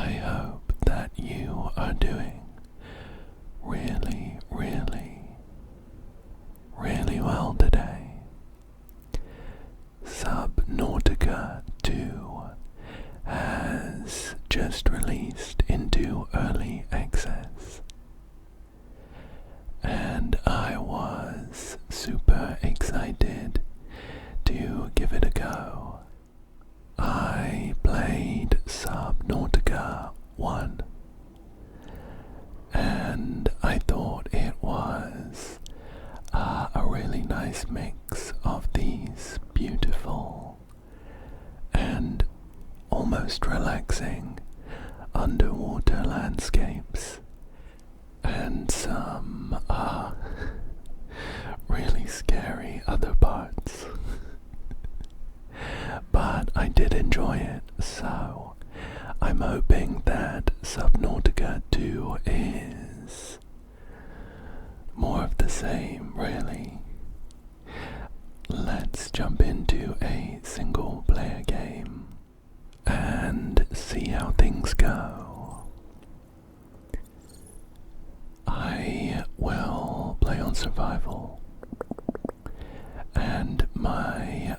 I hope that you are doing really, really, really well today. Subnautica 2 has just released into early access, and I was super excited to give it a go. I played Subnautica 1 and I thought it was a really nice mix of these beautiful and almost relaxing underwater landscapes and some really scary other parts. But I did enjoy it, so I'm hoping that Subnautica 2 is more of the same, really. Let's jump into a single player game and see how things go. I will play on survival, and my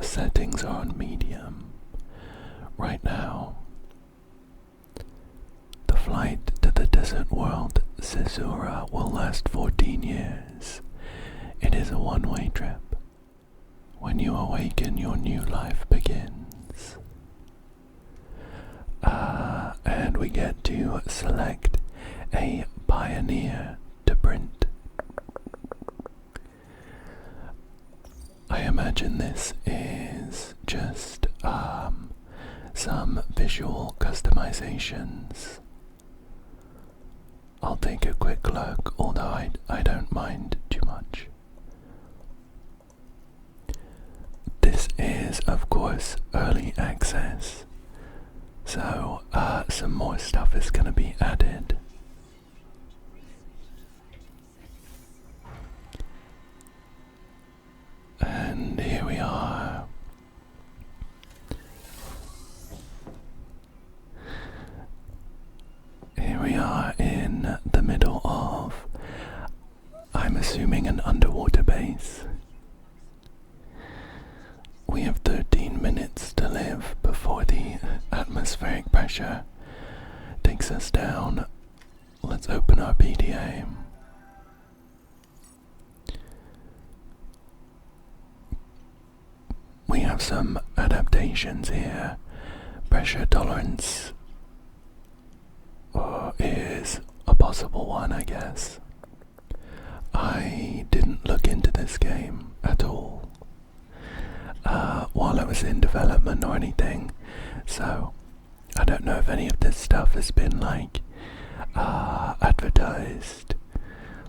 settings are on medium right now. The flight to the desert world Caesura will last 14 years. It is a one-way trip. When you awaken, your new life begins. And we get to select a pioneer to print. I imagine this is just some visual customizations. I'll take a quick look, although I don't mind too much. This is, of course, early access, so some more stuff is going to be added. And here we are. Here we are in the middle of, I'm assuming, an underwater base. We have 13 minutes to live before the atmospheric pressure takes us down. Let's open our PDA. We have some adaptations here. Pressure tolerance is a possible one, I guess. I didn't look into this game at all while it was in development or anything, so I don't know if any of this stuff has been advertised.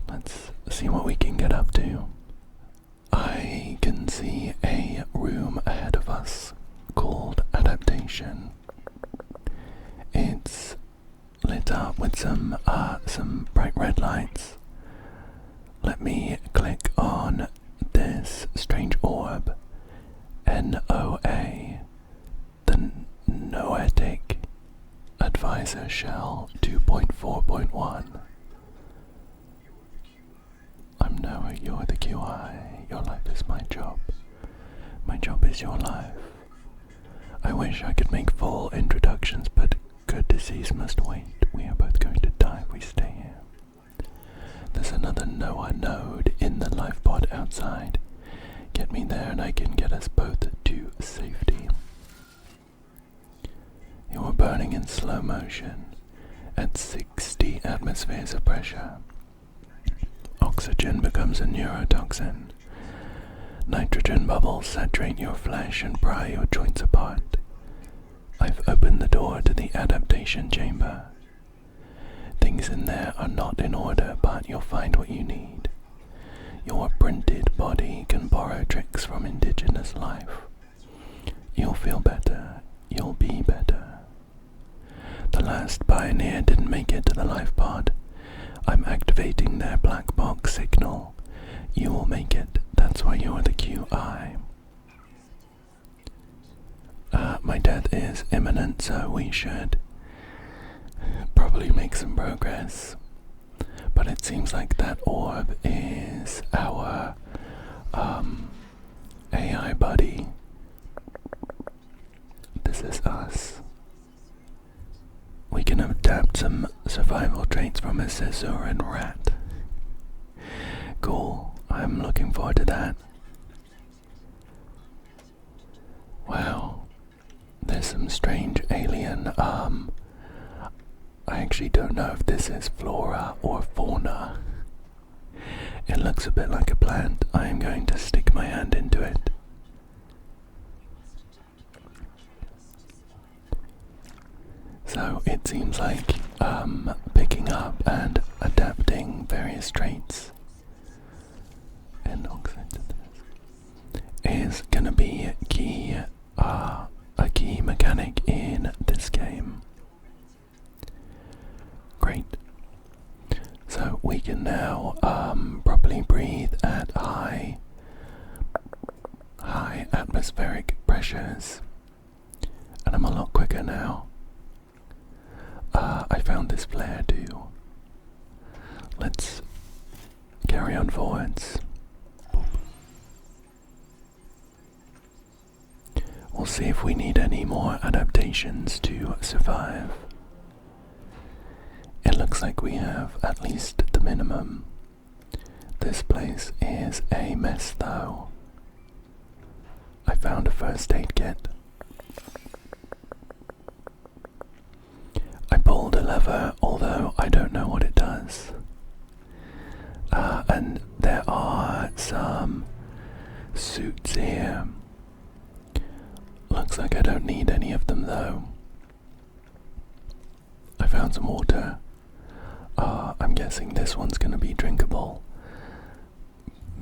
Let's see what we can get up to. I can see a room ahead of us called Adaptation. It's lit up with some bright red lights. Let me click on this strange orb, NOA, the Noetic Advisor Shell 2.4.1. I'm Noah, you're the QI. Your life is my job. My job is your life. I wish I could make full introductions, but courtesies must wait. We are both going to die if we stay here. There's another Noah node in the lifepod outside. Get me there and I can get us both to safety. You are burning in slow motion at 60 atmospheres of pressure. Oxygen becomes a neurotoxin. Nitrogen bubbles saturate your flesh and pry your joints apart. I've opened the door to the adaptation chamber. Things in there are not in order, but you'll find what you need. Your printed body can borrow tricks from indigenous life. You'll feel better. You'll be better. The last pioneer didn't make it to the life pod. I'm activating their black box signal. You will make it. That's why you're the QI. my death is imminent, so we should probably make some progress. But it seems like that orb is our AI buddy. This is us. We can adapt some survival traits from a Caesarean rat. Cool. I'm looking forward to that. Wow. There's some strange alien, I actually don't know if this is flora or fauna. It looks a bit like a plant. I am going to stick my hand into it. So it seems like picking up and adapting various traits and is gonna be a key mechanic in this game. Great. So we can now properly breathe at high atmospheric pressures, and I'm a lot quicker now. I found this flare too. Let's carry on forwards. We'll see if we need any more adaptations to survive. It looks like we have at least the minimum. This place is a mess though. I found a first aid kit. I pulled a lever, although I don't know what it does. And there are some suits here. Looks like I don't need any of them though. I found some water. I'm guessing this one's gonna be drinkable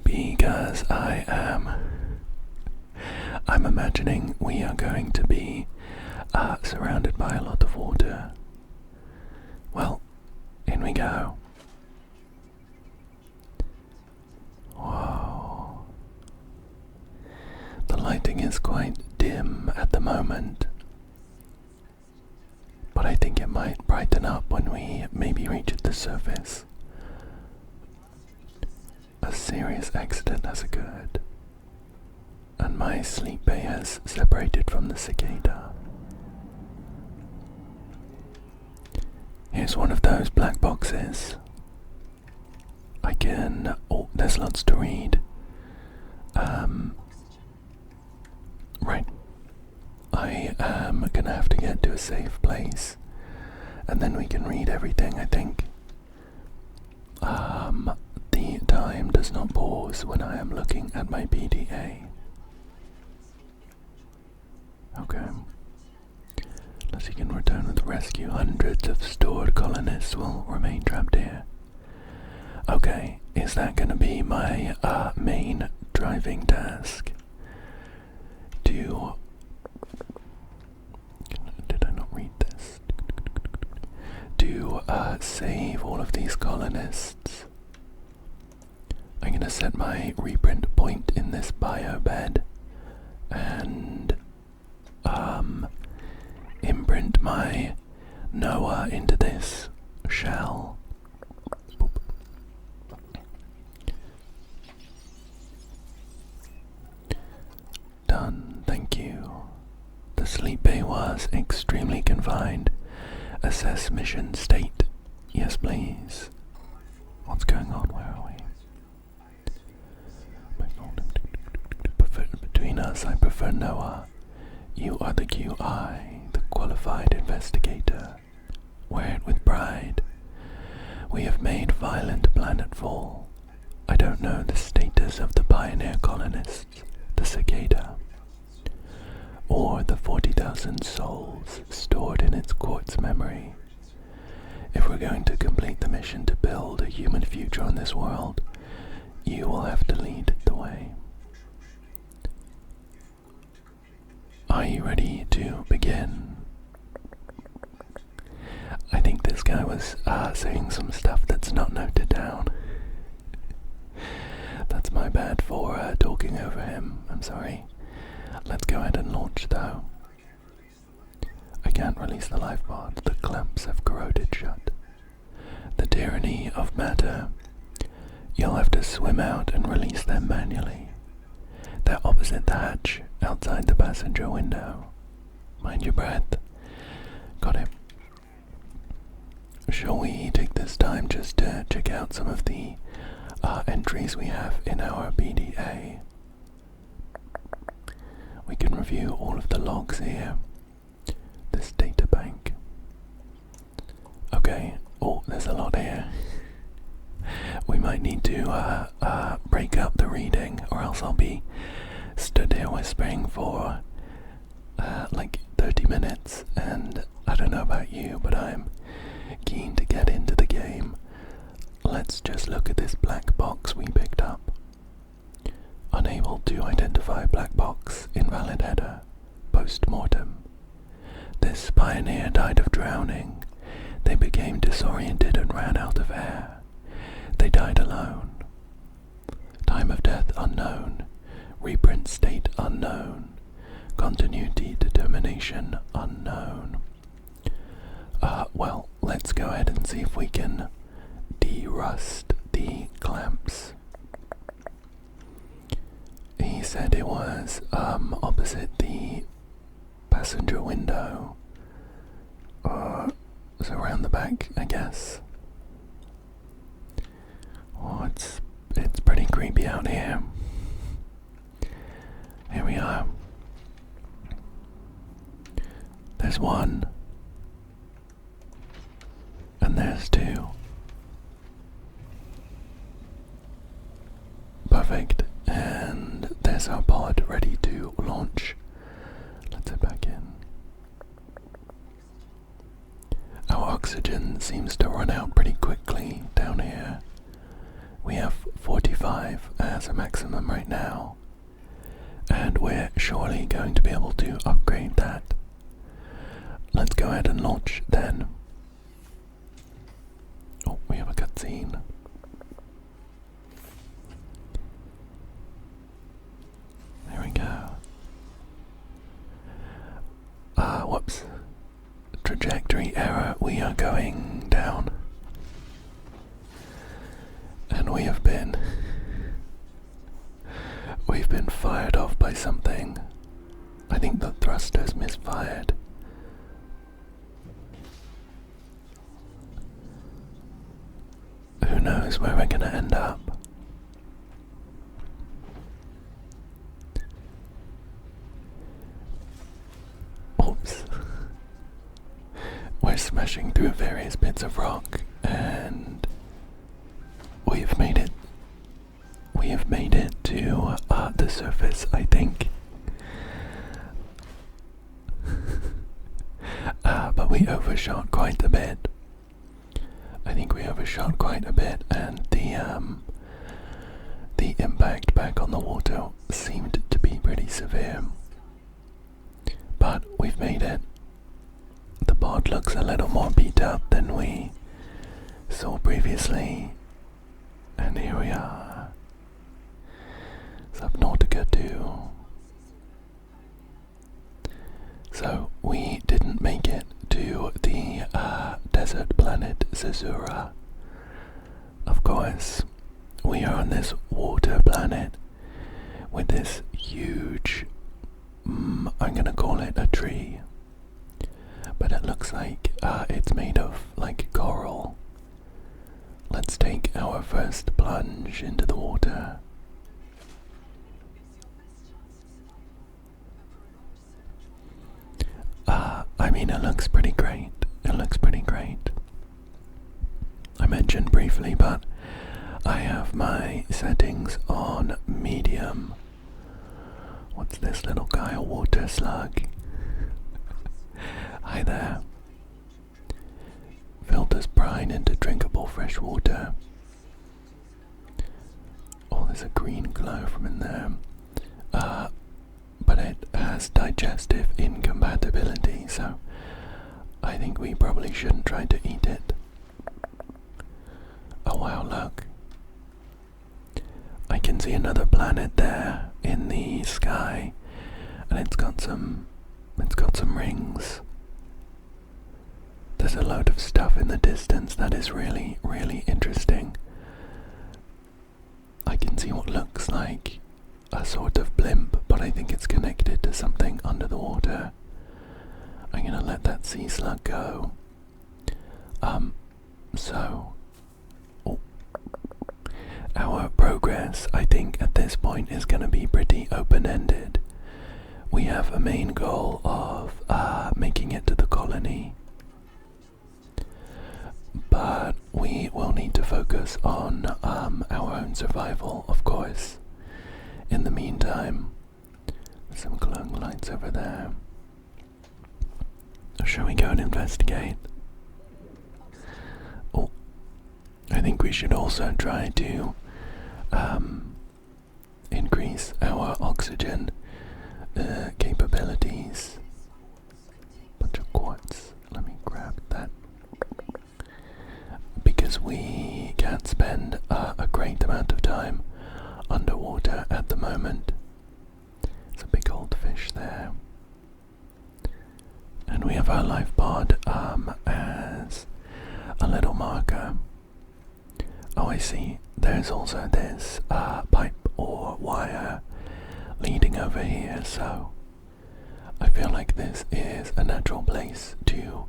because I'm imagining we are going to be surrounded by a lot of water. Well, in we go. Whoa. The lighting is quite dim at the moment, but I think it might brighten up when we maybe reach the surface. A serious accident has occurred, and my sleep bay has separated from the cicada. Here's one of those black boxes. Oh, there's lots to read. Right. I am gonna have to get to a safe place, and then we can read everything, I think. The time does not pause when I am looking at my PDA. Okay. Unless you can return with rescue, hundreds of stored colonists will remain trapped here. Okay, is that gonna be my main driving task? Did I not read this? To save all of these colonists. I'm gonna set my reprint point in this bio bed and imprint my Noah into this shell. Boop. Done, thank you. The sleep bay was extremely confined. Assess mission state. Yes, please. What's going on? Where are we? Between us, I prefer Noah. You are the QI, the qualified investigator. Wear it with pride. We have made violent planetfall. I don't know the status of the pioneer colonists, the cicada, or the 40,000 souls stored in its quartz memory. If we're going to complete the mission to build a human future on this world, you will have to lead the way. Are you ready to begin? I think this guy was saying some stuff that's not noted down. That's my bad for talking over him. I'm sorry. Let's go ahead and launch though. can't release the lifepod. The clamps have corroded shut. The tyranny of matter. You'll have to swim out and release them manually. They're opposite the hatch, outside the passenger window. Mind your breath. Got it. Shall we take this time just to check out some of the entries we have in our PDA? We can review all of the logs here. This data bank. Okay. Oh, there's a lot here. We might need to break up the reading, or else I'll be stood here whispering for like 30 minutes, and I don't know about you, but I'm keen to get into the game. Let's just look at this black box we picked up. Unable to identify black box, invalid header, post-mortem. This pioneer died of drowning. They became disoriented and ran out of air. They died alone. Time of death unknown. Reprint state unknown. Continuity determination unknown. Well, let's go ahead and see if we can de-rust the clamps. He said it was opposite the passenger window. So around the back, I guess. Oh, it's pretty creepy out here. Here we are. There's one. And there's two. Perfect. And there's our pod ready to launch. Let's head back in. Our oxygen seems to run out pretty quickly down here. We have 45 as a maximum right now, and we're surely going to be able to upgrade that. Let's go ahead and launch then. Oh, we have a cutscene. There we go. Whoops. Trajectory error. We are going down. And we've been fired off by something. I think the thrusters misfired. Who knows where we're gonna end up? Oops. We're smashing through various bits of rock, and we've made it. We have made it to the surface, I think. But we overshot quite a bit. I think we overshot quite a bit, and the impact back on the water seemed to be pretty severe. But we've made it. The pod looks a little more beat up than we saw previously. And here we are. Subnautica 2. So we didn't make it to the desert planet Zazura. Of course, we are on this water planet with this huge, I'm gonna call it a tree, but it looks like it's made of like coral. Let's take our first plunge into the water. I mean, it looks pretty great. It looks pretty great. I mentioned briefly, but I have my settings on medium. What's this little guy? A water slug. Hi there. Filters brine into drinkable fresh water. Oh, there's a green glow from in there. But it has digestive incompatibility, so I think we probably shouldn't try to eat it. Oh wow, look. I can see another planet there in the sky, and it's got some rings. off in the distance that is really, really interesting. I can see what looks like a sort of blimp, but I think it's connected to something under the water. I'm gonna let that sea slug go. So our progress, I think, at this point is gonna be pretty open-ended. We have a main goal of making it to the colony, but we will need to focus on our own survival, of course. In the meantime, there's some glowing lights over there. Shall we go and investigate? Oh, I think we should also try to increase our oxygen capabilities. Bunch of quartz. Let me grab that. Because we can't spend a great amount of time underwater at the moment. It's a big old fish there. And we have our lifepod as a little marker. Oh, I see. There's also this pipe or wire leading over here, so I feel like this is a natural place to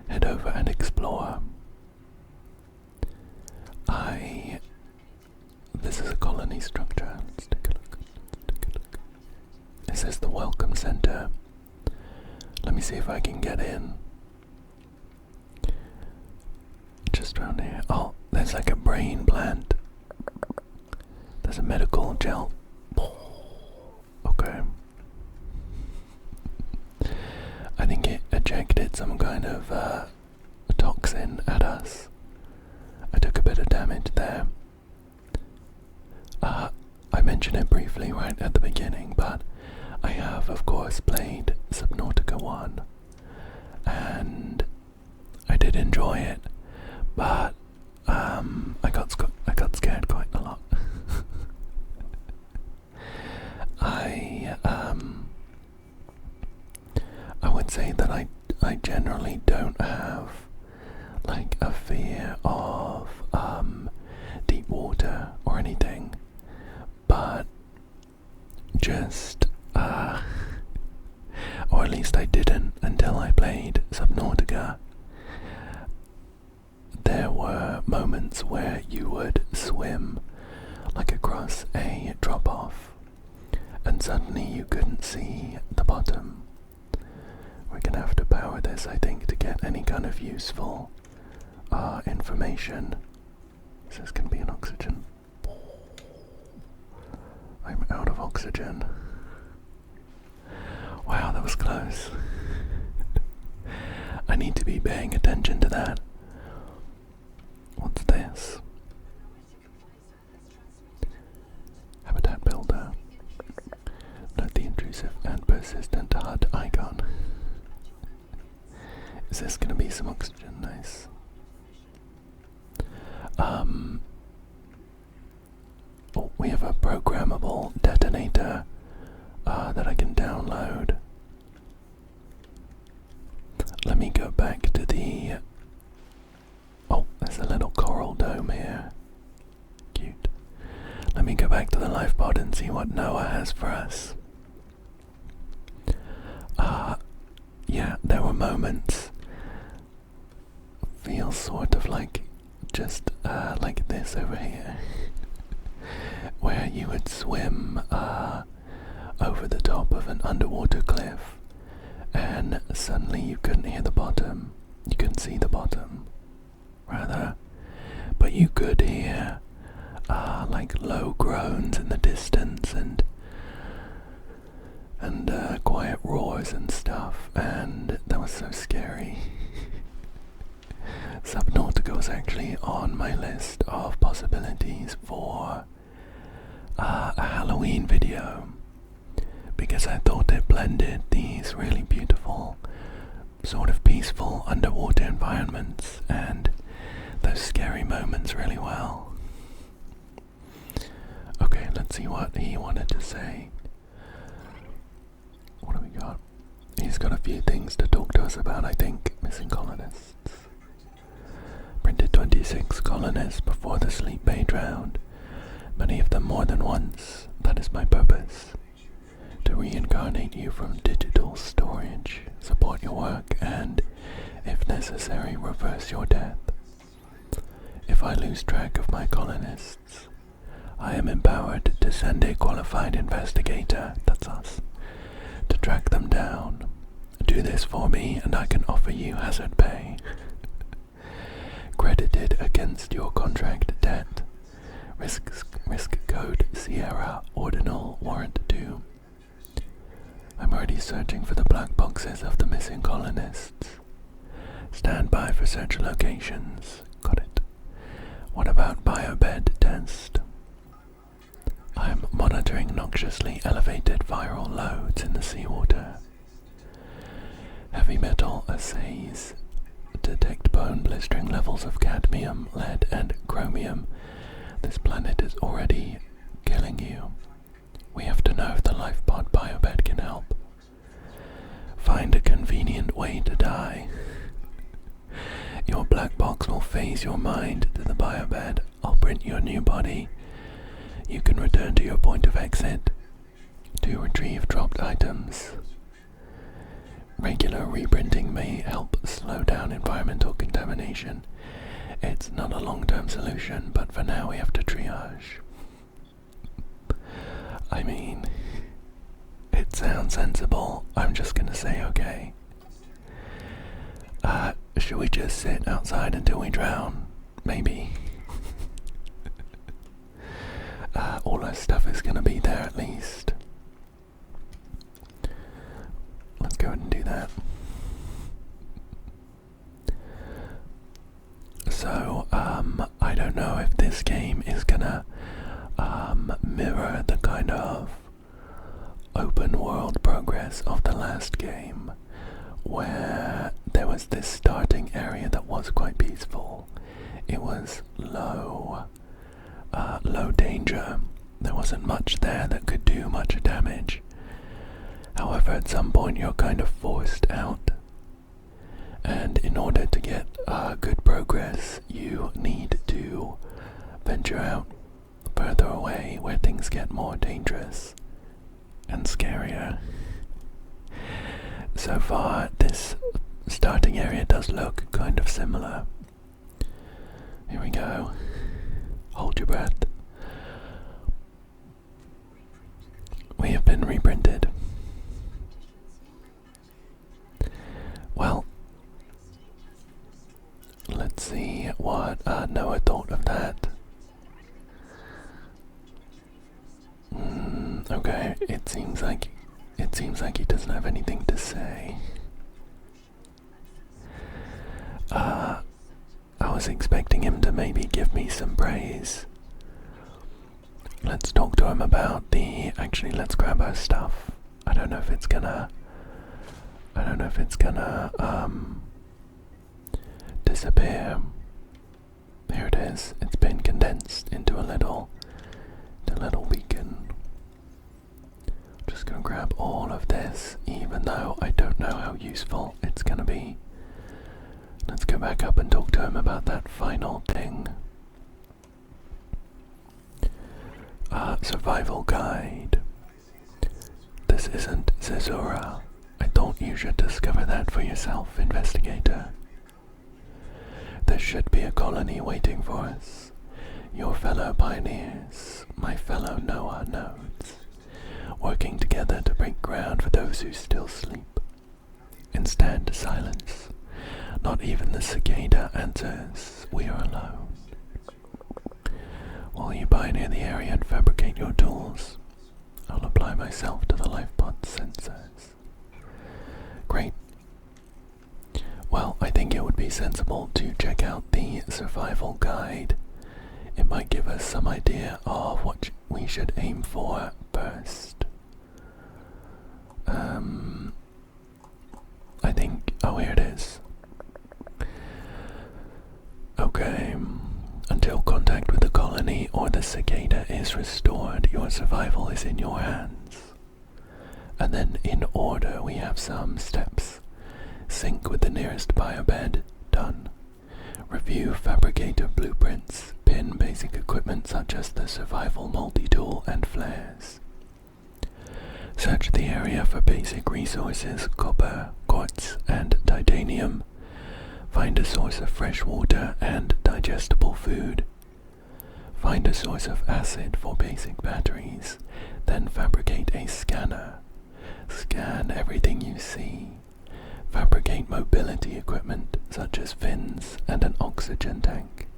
head over and explore. This is a colony structure. Let's take a look. This is the welcome center. Let me see if I can get in. Just around here. Oh, there's like a brain plant. There's a medical gel. Okay. I think it ejected some kind of toxin at us. I took a bit of damage there. I mentioned it briefly right at the beginning, but I have, of course, played Subnautica 1, and I did enjoy it, but I got scared quite a lot. I would say that I generally don't have like a fear of deep water or anything, but just or at least I didn't until I played Subnautica. There were moments where you would swim like across a drop-off and suddenly you couldn't see the bottom. We're gonna have to power this, I think, to get any kind of useful information. Is this gonna be an oxygen? I'm out of oxygen. Wow, that was close. I need to be paying attention to that. What's this? Habitat builder. Note the intrusive and persistent HUD icon. Is this gonna be some oxygen? Nice. Oh, we have a programmable detonator that I can download. Let me go back to the... Oh, there's a little coral dome here. Cute. Let me go back to the lifepod and see what Noah has for us. Yeah, there were moments. Feels sort of like just like this over here. Where you would swim over the top of an underwater cliff and suddenly you couldn't hear the bottom. You couldn't see the bottom, rather. But you could hear like low groans in the distance and quiet roars and stuff, and that was so scary. Subnautica was actually on my list of possibilities for a Halloween video because I thought it blended these really beautiful, sort of peaceful underwater environments and those scary moments really well. Okay, let's see what he wanted to say. What do we got? He's got a few things to talk to us about, I think. Missing colonists. defeated 26 colonists before the sleep bay drowned, many of them more than once. That is my purpose. To reincarnate you from digital storage, support your work, and, if necessary, reverse your death. If I lose track of my colonists, I am empowered to send a qualified investigator, that's us, to track them down. Do this for me and I can offer you hazard pay. Credited against your contract debt. Risk code Sierra Ordinal Warrant 2. I'm already searching for the black boxes of the missing colonists. Stand by for search locations. Got it. What about biobed test? I'm monitoring noxiously elevated viral loads in the seawater. Heavy metal assays detect bone blistering levels of cadmium, lead, and chromium. This planet is already killing you. We have to know if the lifepod biobed can help. Find a convenient way to die. Your black box will phase your mind to the biobed. I'll print your new body. You can return to your point of exit to retrieve dropped items. Regular reprinting may help slow down environmental contamination. It's not a long-term solution, but for now we have to triage. I mean, it sounds sensible. I'm just gonna say okay. Should we just sit outside until we drown? Maybe. All our stuff is gonna be there at least. Let's go ahead and do that. So, I don't know if this game is gonna mirror the kind of open world progress of the last game, where there was this starting area that was quite peaceful. It was low danger. There wasn't much there that could do much damage. However, at some point you're kind of forced out, and in order to get good progress, you need to venture out further away where things get more dangerous and scarier. So far, this starting area does look kind of similar. Here we go. Hold your breath. We have been reprinted. Well, let's see what Noah thought of that. Okay, it seems like he doesn't have anything to say. I was expecting him to maybe give me some praise. Let's talk to him about actually, let's grab our stuff. I don't know if it's gonna disappear. Here it is. It's been condensed into a little beacon. Just gonna grab all of this, even though I don't know how useful it's gonna be. Let's go back up and talk to him about that final thing. Survival guide. This isn't Zazura. I thought you should discover that for yourself, investigator. There should be a colony waiting for us. Your fellow pioneers, my fellow Noah nodes, working together to break ground for those who still sleep. Instead, silence. Not even the cicada answers. We are alone. While you pioneer the area and fabricate your tools, I'll apply myself to the lifepod sensors. Great. Well, I think it would be sensible to check out the survival guide. It might give us some idea of what we should aim for first. I think, oh, here it is. Okay. Until contact with the colony or the cicada is restored, your survival is in your hands. And then in order, we have some steps. Sync with the nearest biobed, done. Review fabricator blueprints. Pin basic equipment such as the survival multi-tool and flares. Search the area for basic resources, copper, quartz, and titanium. Find a source of fresh water and digestible food. Find a source of acid for basic batteries, then fabricate a scanner. Scan everything you see. Fabricate mobility equipment such as fins and an oxygen tank.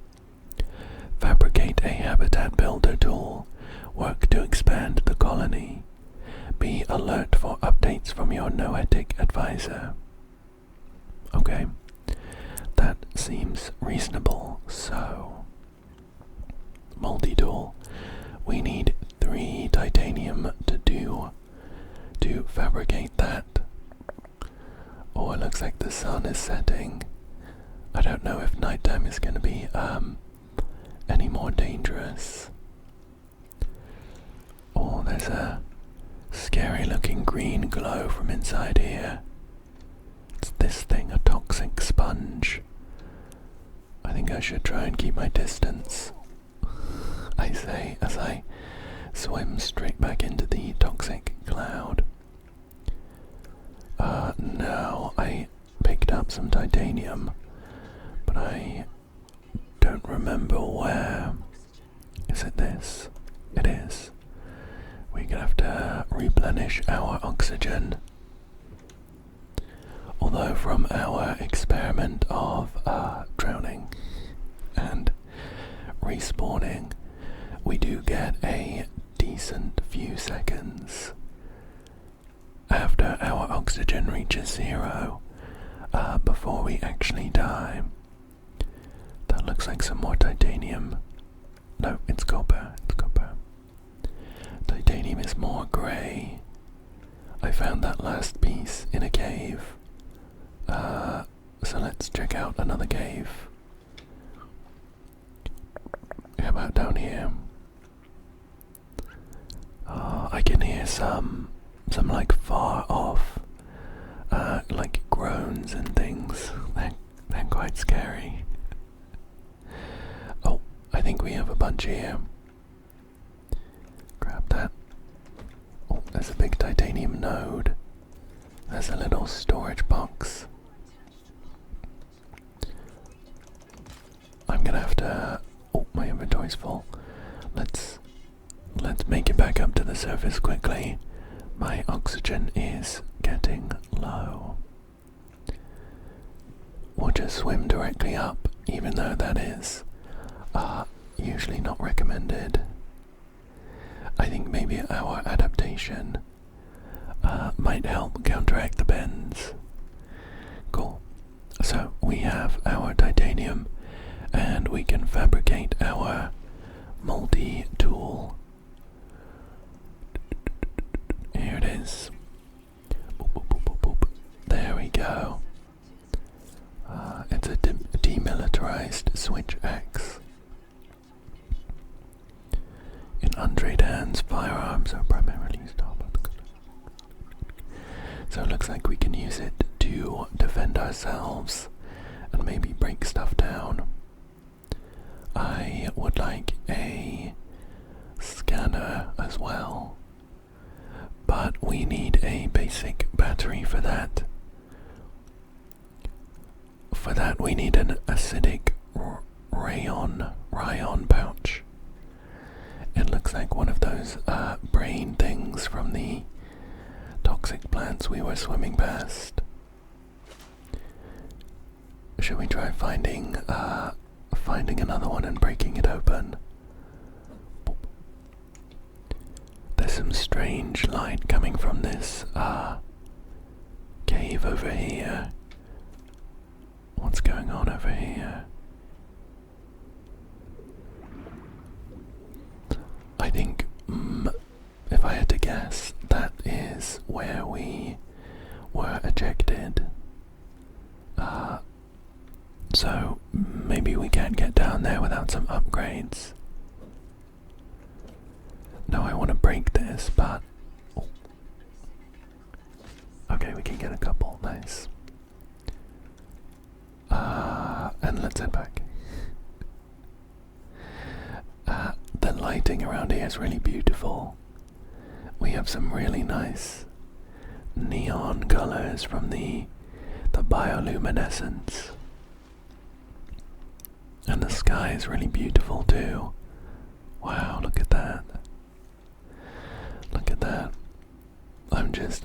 Fabricate a habitat builder tool. Work to expand the colony. Be alert for updates from your noetic advisor. Okay, that seems reasonable. So, multi-tool. We need 3 titanium to fabricate that. Oh, it looks like the sun is setting. I don't know if nighttime is going to be any more dangerous. Oh, there's a scary looking green glow from inside here. It's this thing, a toxic sponge. I think I should try and keep my distance, I say as I swim straight back into the toxic cloud. No, I picked up some titanium, but I don't remember where. Is it this? It is. We're gonna have to replenish our oxygen. Although from our experiment of drowning and respawning, we do get a decent few seconds after our oxygen reaches 0 before we actually die. That looks like some more titanium. No, it's copper. It's copper. Titanium is more grey. I found that last piece in a cave. So let's check out another cave. How about down here? I can hear some like far off like groans and things. They're quite scary. Oh, I think we have a bunch here. Grab that. Oh, there's a big titanium node. There's a little storage box. I'm gonna have to... Oh, my inventory's full. Let's make it back up to the surface quickly. My oxygen is getting low. We'll just swim directly up, even though that is usually not recommended. I think maybe our adaptation might help counteract the bends. Cool. So we have our titanium, and we can fabricate our multi-tool. Here it is. Boop, boop, boop, boop, boop. There we go. It's a demilitarized switch axe. In untrained hands, firearms are primarily used. So it looks like we can use it to defend ourselves and maybe break stuff down. I would like a scanner as well, but we need a basic battery for that. For that we need an acidic rayon pouch. It looks like one of those brain things from the toxic plants we were swimming past. Should we try finding another one and breaking it open? There's some strange light coming from this cave over here. What's going on over here? I think, if I had to guess, that is where we were ejected. So maybe we can't get down there without some upgrades. No, I want to break this, but... Oh. Okay, we can get a couple, nice. And let's head back. around here is really beautiful. We have some really nice neon colors from the bioluminescence. And the sky is really beautiful too. Wow, look at that. Look at that.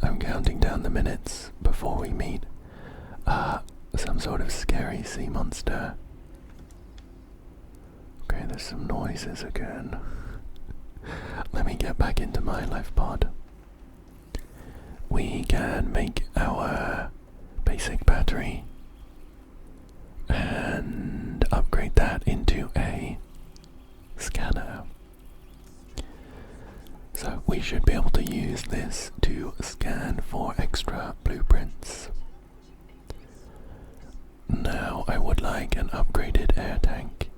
I'm counting down the minutes before we meet some sort of scary sea monster. Okay, there's some noises again. Let me get back into my life pod. We can make our basic battery and upgrade that into a scanner. So we should be able to use this to scan for extra blueprints. Now I would like an upgraded air tank,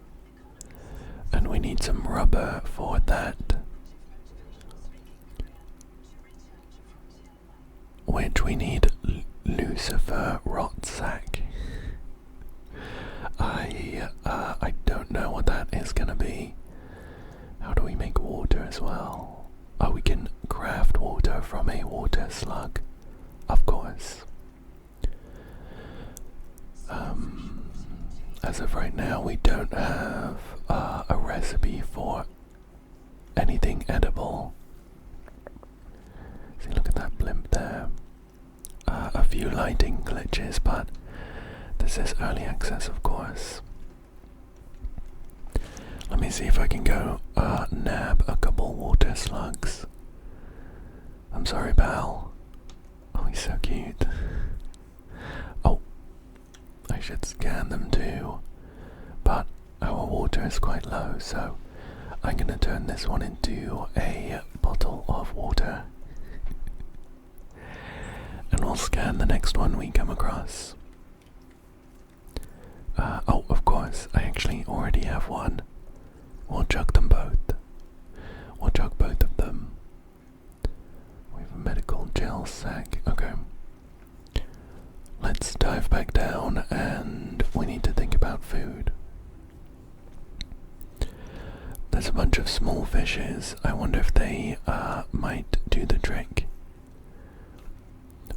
and we need some rubber for that, which we need Lucifer rot sack. I don't know what that is gonna be. How do we make water as well? Oh, we can craft water from a water slug, of course. As of right now, we don't have a recipe for anything edible. See, look at that blimp there. A few lighting glitches, but this is early access, of course. Let me see if I can go nab a couple water slugs. I'm sorry, pal. Oh, he's so cute. Oh, I should scan them too, but our water is quite low, so I'm gonna turn this one into a bottle of water. And we'll scan the next one we come across. Oh, of course, I actually already have one. We'll chug them both. We'll chug both of them. We have a medical gel sack. Okay. Let's dive back down, and we need to think about food. There's a bunch of small fishes. I wonder if they might do the trick.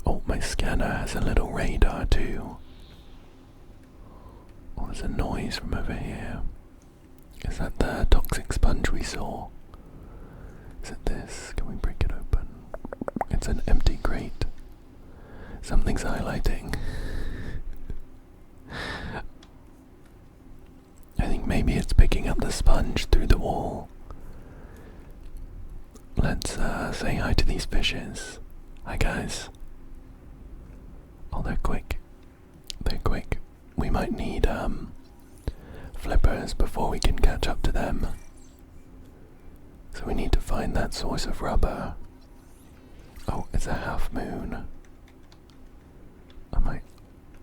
Oh, my scanner has a little radar too. Oh, there's a noise from over here. Is that the toxic sponge we saw? Is it this? Can we break it open? It's an empty crate. Something's highlighting. I think maybe it's picking up the sponge through the wall. Let's say hi to these fishes. Hi guys. Oh, they're quick. They're quick. We might need flippers before we can catch up to them. So we need to find that source of rubber. Oh, it's a half moon.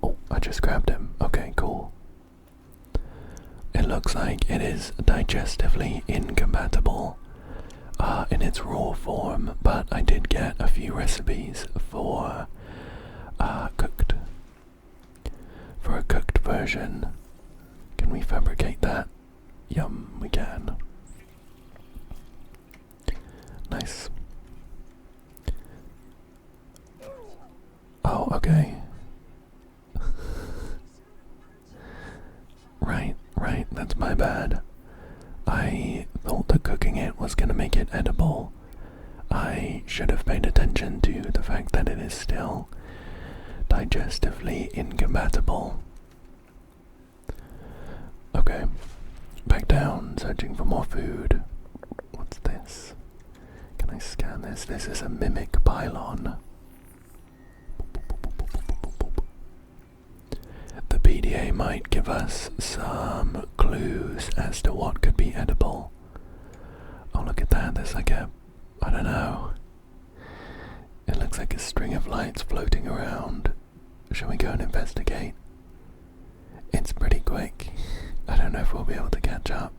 Oh, I just grabbed him. Okay, cool. It looks like it is digestively incompatible in its raw form, but I did get a few recipes for cooked. For a cooked version. Can we fabricate that? Yum, we can. Nice. Oh, okay. Right, that's my bad. I thought that cooking it was gonna make it edible. I should have paid attention to the fact that it is still digestively incompatible. Okay, back down, searching for more food. What's this? Can I scan this? This is a mimic pylon. The PDA might give us some clues as to what could be edible. Oh, look at that, there's like a, I don't know. It looks like a string of lights floating around. Shall we go and investigate? It's pretty quick. I don't know if we'll be able to catch up.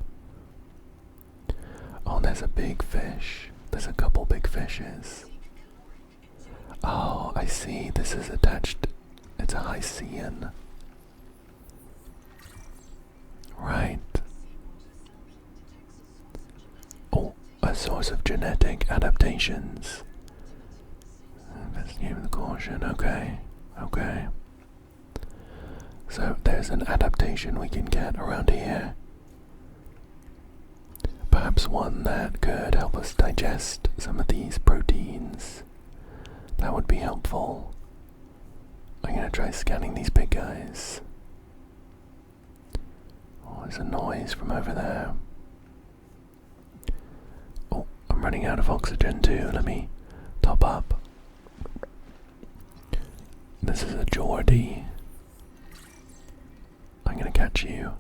Oh, there's a big fish. There's a couple big fishes. Oh, I see. This is attached. It's a Hycean. Right. Oh, source of genetic adaptations. Investigate with caution. Okay, okay. So there's an adaptation we can get around here. Perhaps one that could help us digest some of these proteins. That would be helpful. I'm gonna try scanning these big guys. Oh, there's a noise from over there. Oh, I'm running out of oxygen too. Let me top up. This is a Geordie. I'm gonna catch you.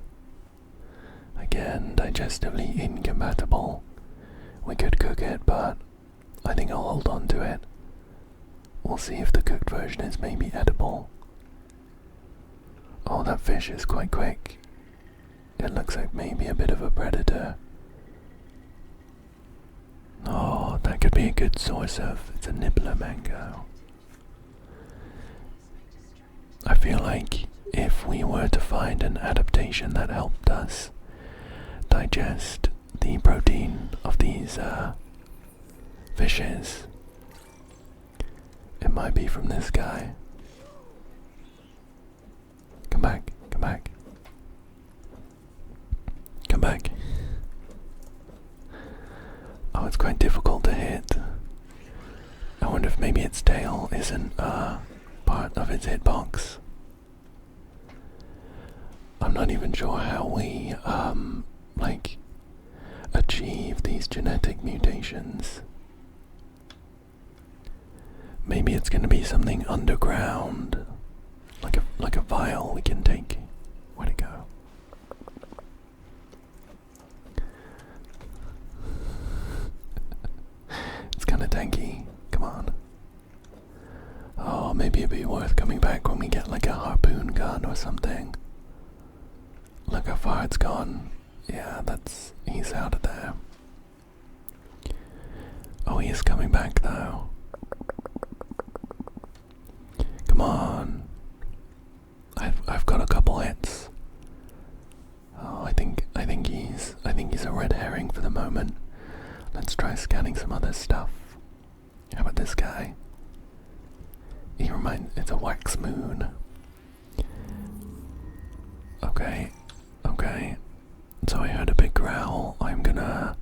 Again, digestively incompatible. We could cook it, but I think I'll hold on to it. We'll see if the cooked version is maybe edible. Oh, that fish is quite quick. It looks like maybe a bit of a predator. Oh, that could be a good source of... It's a nibbler mango. I feel like if we were to find an adaptation that helped us digest the protein of these fishes, it might be from this guy. Come back, come back. Come back. Oh, it's quite difficult to hit. I wonder if maybe its tail isn't part of its hitbox. I'm not even sure how we like achieve these genetic mutations. Maybe it's gonna be something underground, like a vial we can take. Where'd it go? It's kinda tanky. Come on. Oh, maybe it'd be worth coming back when we get like a harpoon gun or something. Look how far it's gone. Yeah, he's out of there. Oh, he is coming back though. Come on. I've got a couple hits. Oh, I think he's a red herring for the moment. Let's try scanning some other stuff. How about this guy? It's a wax moon. Okay. Okay, so I heard a big growl. I'm gonna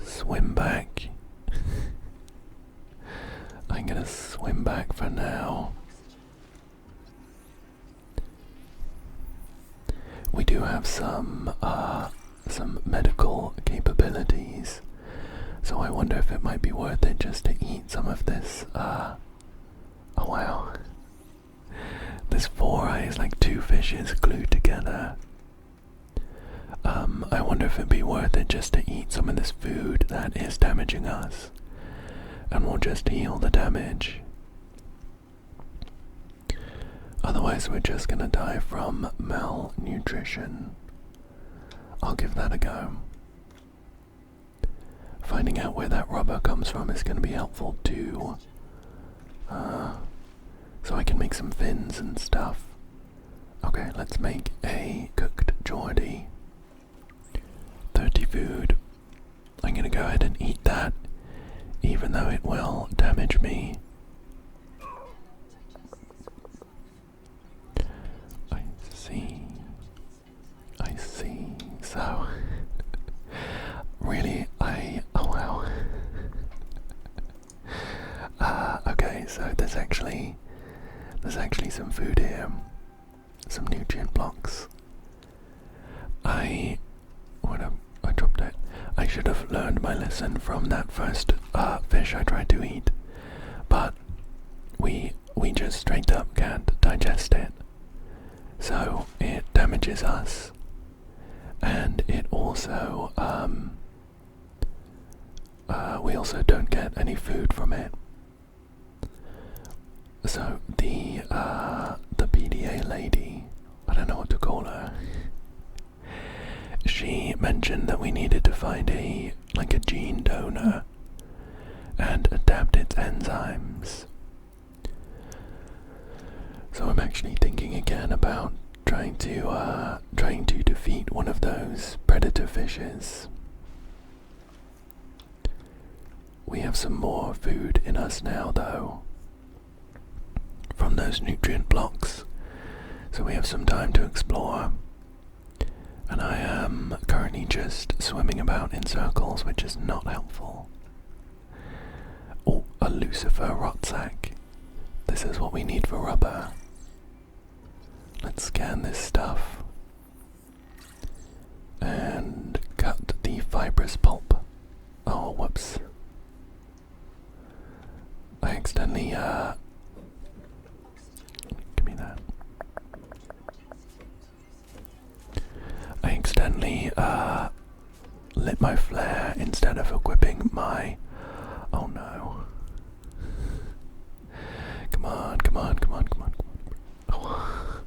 swim back. I'm gonna swim back for now. We do have some medical capabilities, so I wonder if it might be worth it just to eat some of this. Oh wow, this 4-eye is like two fishes glued together. I wonder if it'd be worth it just to eat some of this food that is damaging us, and we'll just heal the damage. Otherwise we're just gonna die from malnutrition. I'll give that a go. Finding out where that rubber comes from is gonna be helpful too. So I can make some fins and stuff. Okay, let's make a cooked Geordie. 30 food. I'm gonna go ahead and eat that, even though it will damage me. I see. So, really, oh wow. Okay, so there's actually some food here. Some nutrient blocks. I dropped it. I should have learned my lesson from that first fish I tried to eat, but we just straight up can't digest it, so it damages us, and it also we also don't get any food from it. So the PDA lady, I don't know what to call her. She mentioned that we needed to find a gene donor and adapt its enzymes. So I'm actually thinking again about trying to defeat one of those predator fishes. We have some more food in us now, though, from those nutrient blocks, so we have some time to explore. And I am currently just swimming about in circles, which is not helpful. Oh, a Lucifer rot sack. This is what we need for rubber. Let's scan this stuff and cut the fibrous pulp. Oh, whoops. I accidentally, give me that. I accidentally, lit my flare instead of equipping my... Oh no. Come on, come on, come on, come on, come on. Oh.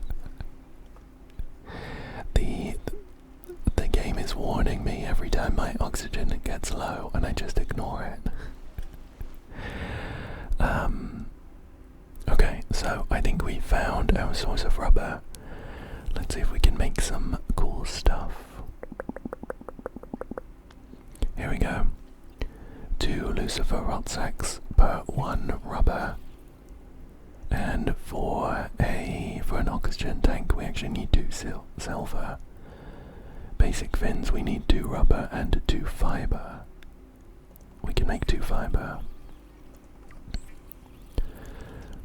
The game is warning me every time my oxygen gets low and I just ignore it. Okay, so I think we found our source of rubber. Let's see if we can make some cool stuff. Here we go. 2 Lucifer rot sacks per 1 rubber. And for an oxygen tank we actually need 2 silver. Basic fins we need 2 rubber and 2 fiber. We can make 2 fiber.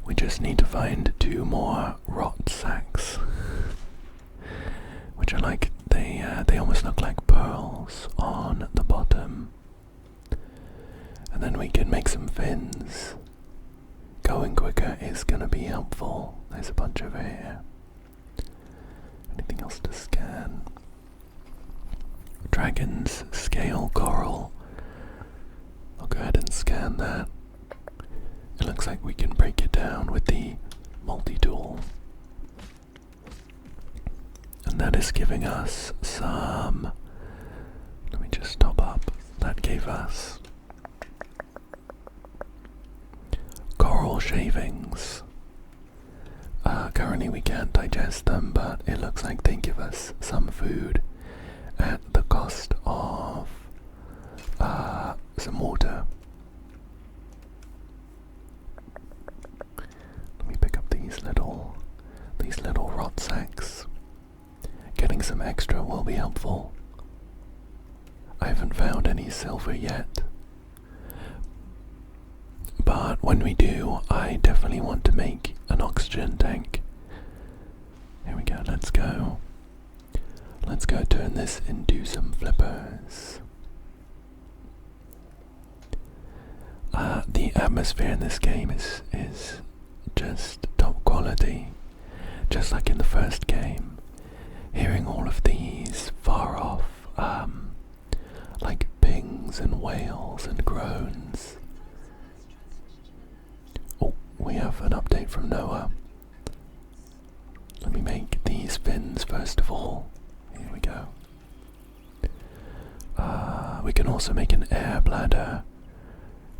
We just need to find 2 more rot sacks, which are like, they almost look like pearls on the bottom. And then we can make some fins. Going quicker is gonna be helpful. There's a bunch over here. Anything else to scan? Dragons, scale, coral. I'll go ahead and scan that. It looks like we can break it down with the multi-tool. And that is giving us some... Let me just top up. That gave us coral shavings. Currently we can't digest them, but it looks like they give us some food at the cost of some water. Let me pick up these little rot sacks. Getting some extra will be helpful. I haven't found any silver yet, but when we do, I definitely want to make an oxygen tank. Here we go, let's go. Let's go turn this into some flippers. The atmosphere in this game is just top quality, just like in the first game. Hearing all of these far off, like pings and wails and groans. Oh, we have an update from Noah. Let me make these fins first of all. Here we go. We can also make an air bladder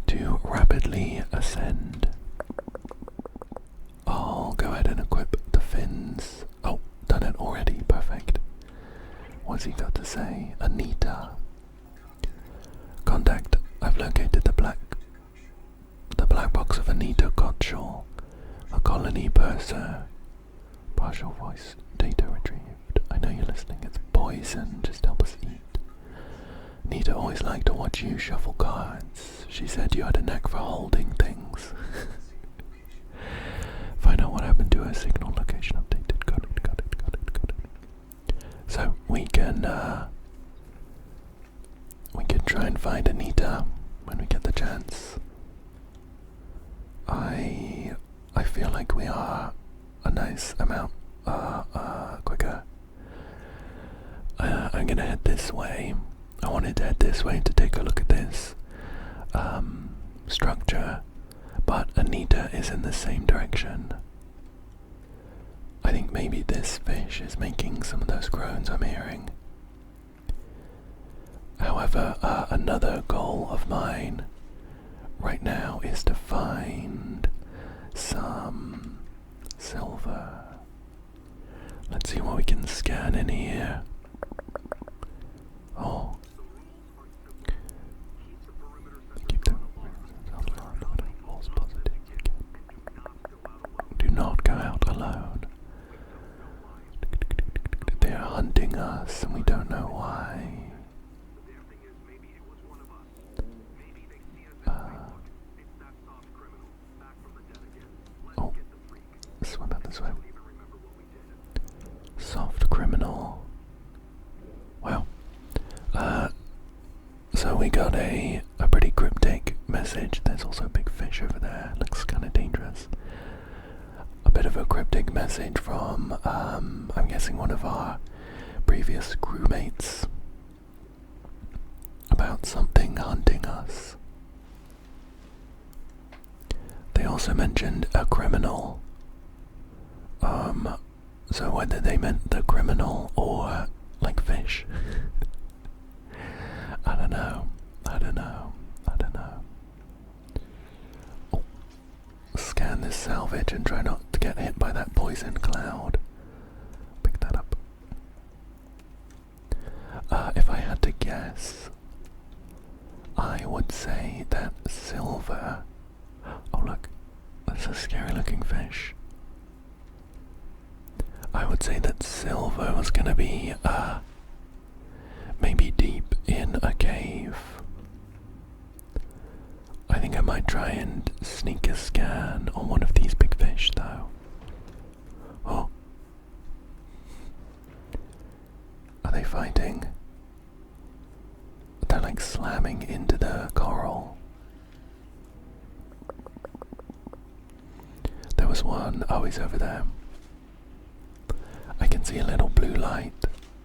to rapidly ascend. I'll go ahead and equip the fins. Oh, done it already. Perfect. What's he got to say? Anita. Contact. I've located the black box of Anita Gottschall. A colony purser. Partial voice data retrieved. I know you're listening. It's poison. Just help us eat. Anita always liked to watch you shuffle cards. She said you had a knack for holding things. Find out what happened to her signal location updated. Got it. So we can try and find Anita when we get the chance. I feel like we are a nice amount quicker. I'm gonna head this way. I wanted to head this way to take a look at this structure, but Anita is in the same direction. I think maybe this fish is making some of those groans I'm hearing. However, another goal of mine right now is to find some silver. Let's see what we can scan in here. Oh. Keep them. hunting us and we don't know why. Oh, swim out this way. Soft criminal. Wow. So we got a pretty cryptic message. There's also a big fish over there. Looks kind of dangerous. A bit of a cryptic message from, I'm guessing one of our previous crewmates about something hunting us. They also mentioned a criminal. So whether they meant the criminal or like fish. I don't know. Oh. Scan this salvage and try not to get hit by that poison cloud. Pick that up. If I had to guess, I would say that silver. Oh look, that's a scary looking fish. I would say that silver was gonna be, maybe deep in a cave. I think I might try and sneak a scan on one of these big fish though. Oh. Are they fighting? They're like slamming into the coral. There was one. Oh, he's over there. I can see a little blue light.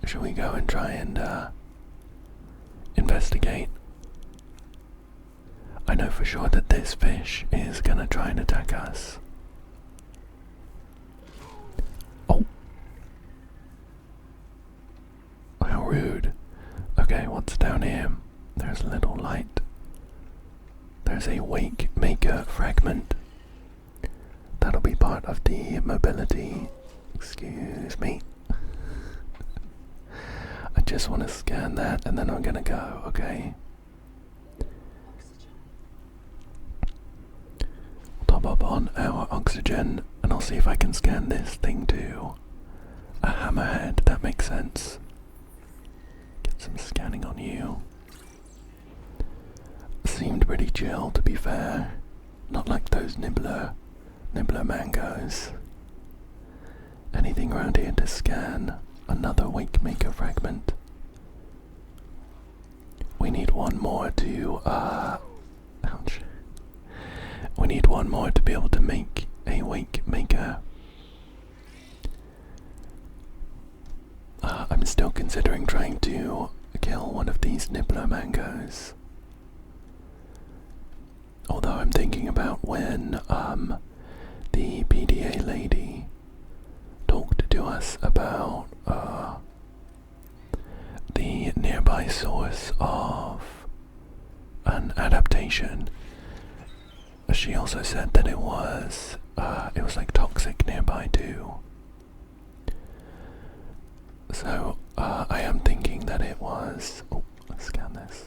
Shall we go and try and investigate? I know for sure that this fish is gonna try and attack us. Oh. How rude. Okay, what's down here? There's a little light. There's a wake maker fragment. That'll be part of the mobility. Excuse me. I just want to scan that and then I'm gonna go, okay? Top up on our oxygen and I'll see if I can scan this thing too. A hammerhead, that makes sense. Get some scanning on you. Seemed pretty chill, to be fair. Not like those nibbler mangoes. Anything around here to scan? Another wake maker fragment. We need one more to ouch. We need one more to be able to make a wake maker. I'm still considering trying to kill one of these nibbler mangoes. Although I'm thinking about when the PDA lady talked to us about the nearby source of an adaptation. She also said that it was like toxic nearby too. So I am thinking that it was. Oh, let's scan this.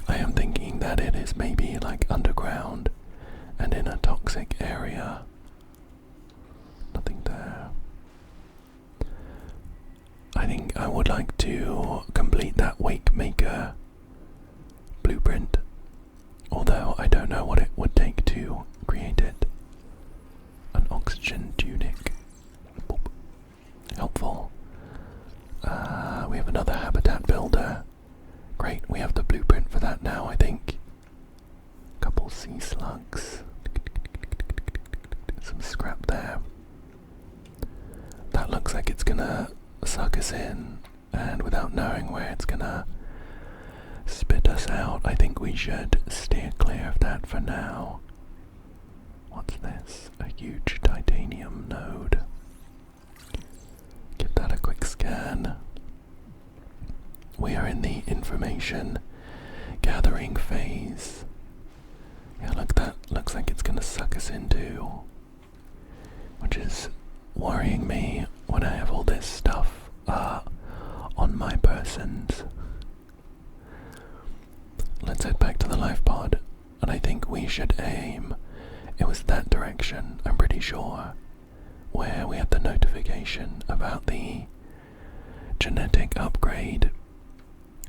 I am thinking that it is maybe like underground and in a toxic area. Nothing there. I think I would like to complete that wake maker blueprint, although I don't know what it would take to create it. An oxygen tunic. Boop. Helpful. We have another habitat builder. Great, we have the blueprint for that now, I think. Couple sea slugs. Some scrap there. That looks like it's gonna suck us in, and without knowing where it's gonna spit us out, I think we should steer clear of that for now. What's this? A huge titanium node. Give that a quick scan. We are in the information gathering phase. Yeah, look, that looks like it's gonna suck us into, which is worrying me when I have all this stuff on my persons. Let's head back to the lifepod, and I think we should aim. It was that direction, I'm pretty sure. where we had the notification about the genetic upgrade.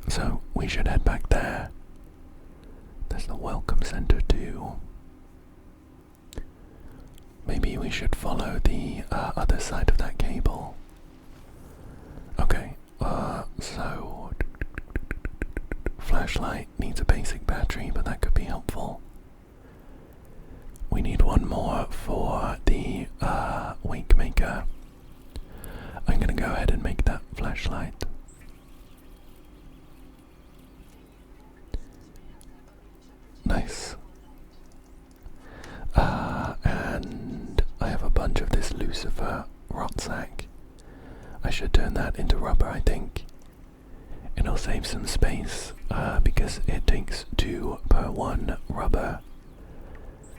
So we should head back there. There's the welcome center too. Maybe we should follow the other side of that cable. Okay, so flashlight needs a basic battery, but that could be helpful. We need one more for the wake maker. I'm gonna go ahead and make that flashlight. Nice. And I have a bunch of this Lucifer rot sack. I should turn that into rubber, I think. It'll save some space, because it takes 2 per 1 rubber.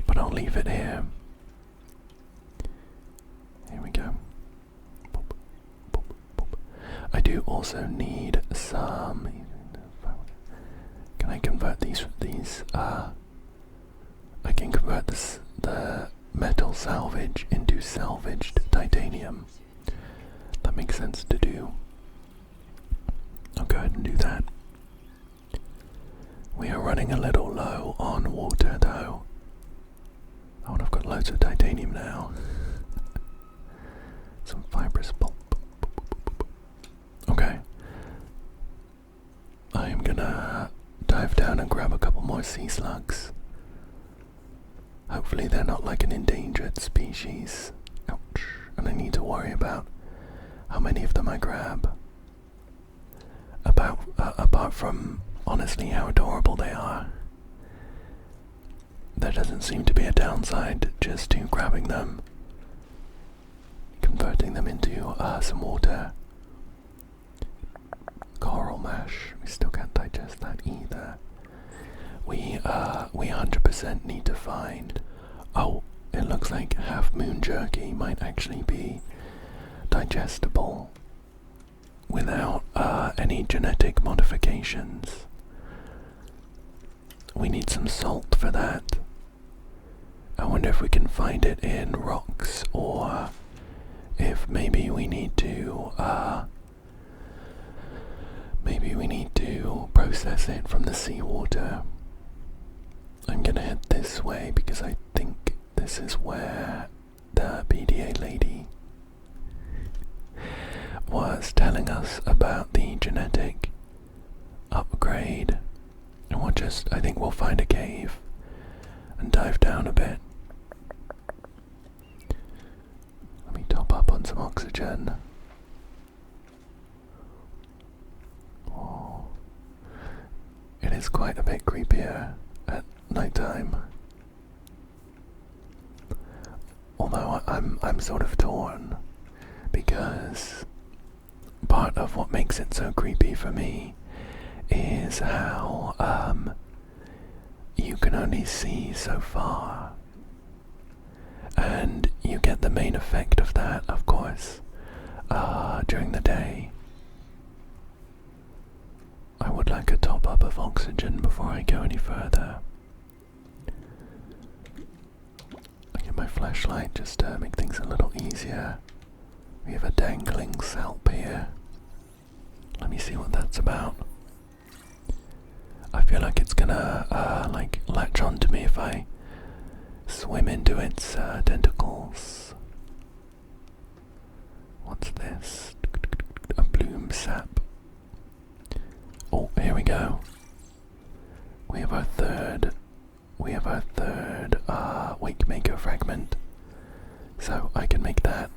But I'll leave it here. Here we go. Boop, boop, boop. I do also need some... Can I convert these? I can convert the metal salvage into salvaged titanium. That makes sense to do. I'll go ahead and do that. We are running a little low on water though. Oh, and I've got loads of titanium now. Some fibrous pulp. Okay. I am gonna dive down and grab a couple more sea slugs. Hopefully they're not like an endangered species. Ouch. And I need to worry about how many of them I grab. Apart from, honestly, how adorable they are. There doesn't seem to be a downside just to grabbing them, converting them into some water. Coral mash, we still can't digest that either. We 100% need to find... Oh, it looks like half moon jerky might actually be digestible without any genetic modifications. We need some salt for that. I wonder if we can find it in rocks, or if maybe we need to process it from the seawater. I'm gonna head this way because I think this is where the BDA lady was telling us about the genetic upgrade. And I think we'll find a cave and dive down a bit. Let me top up on some oxygen. Oh, it is quite a bit creepier at nighttime. Although I'm sort of torn, because part of what makes it so creepy for me is how you can only see so far, and you get the main effect of that, of course, during the day. I would like a top up of oxygen before I go any further. I get my flashlight just to make things a little easier. We have a dangling salp here. Let me see what that's about. I feel like it's gonna like latch onto me if I swim into its tentacles. What's this? A bloom sap. Oh, here we go. We have our third wake maker fragment. So I can make that.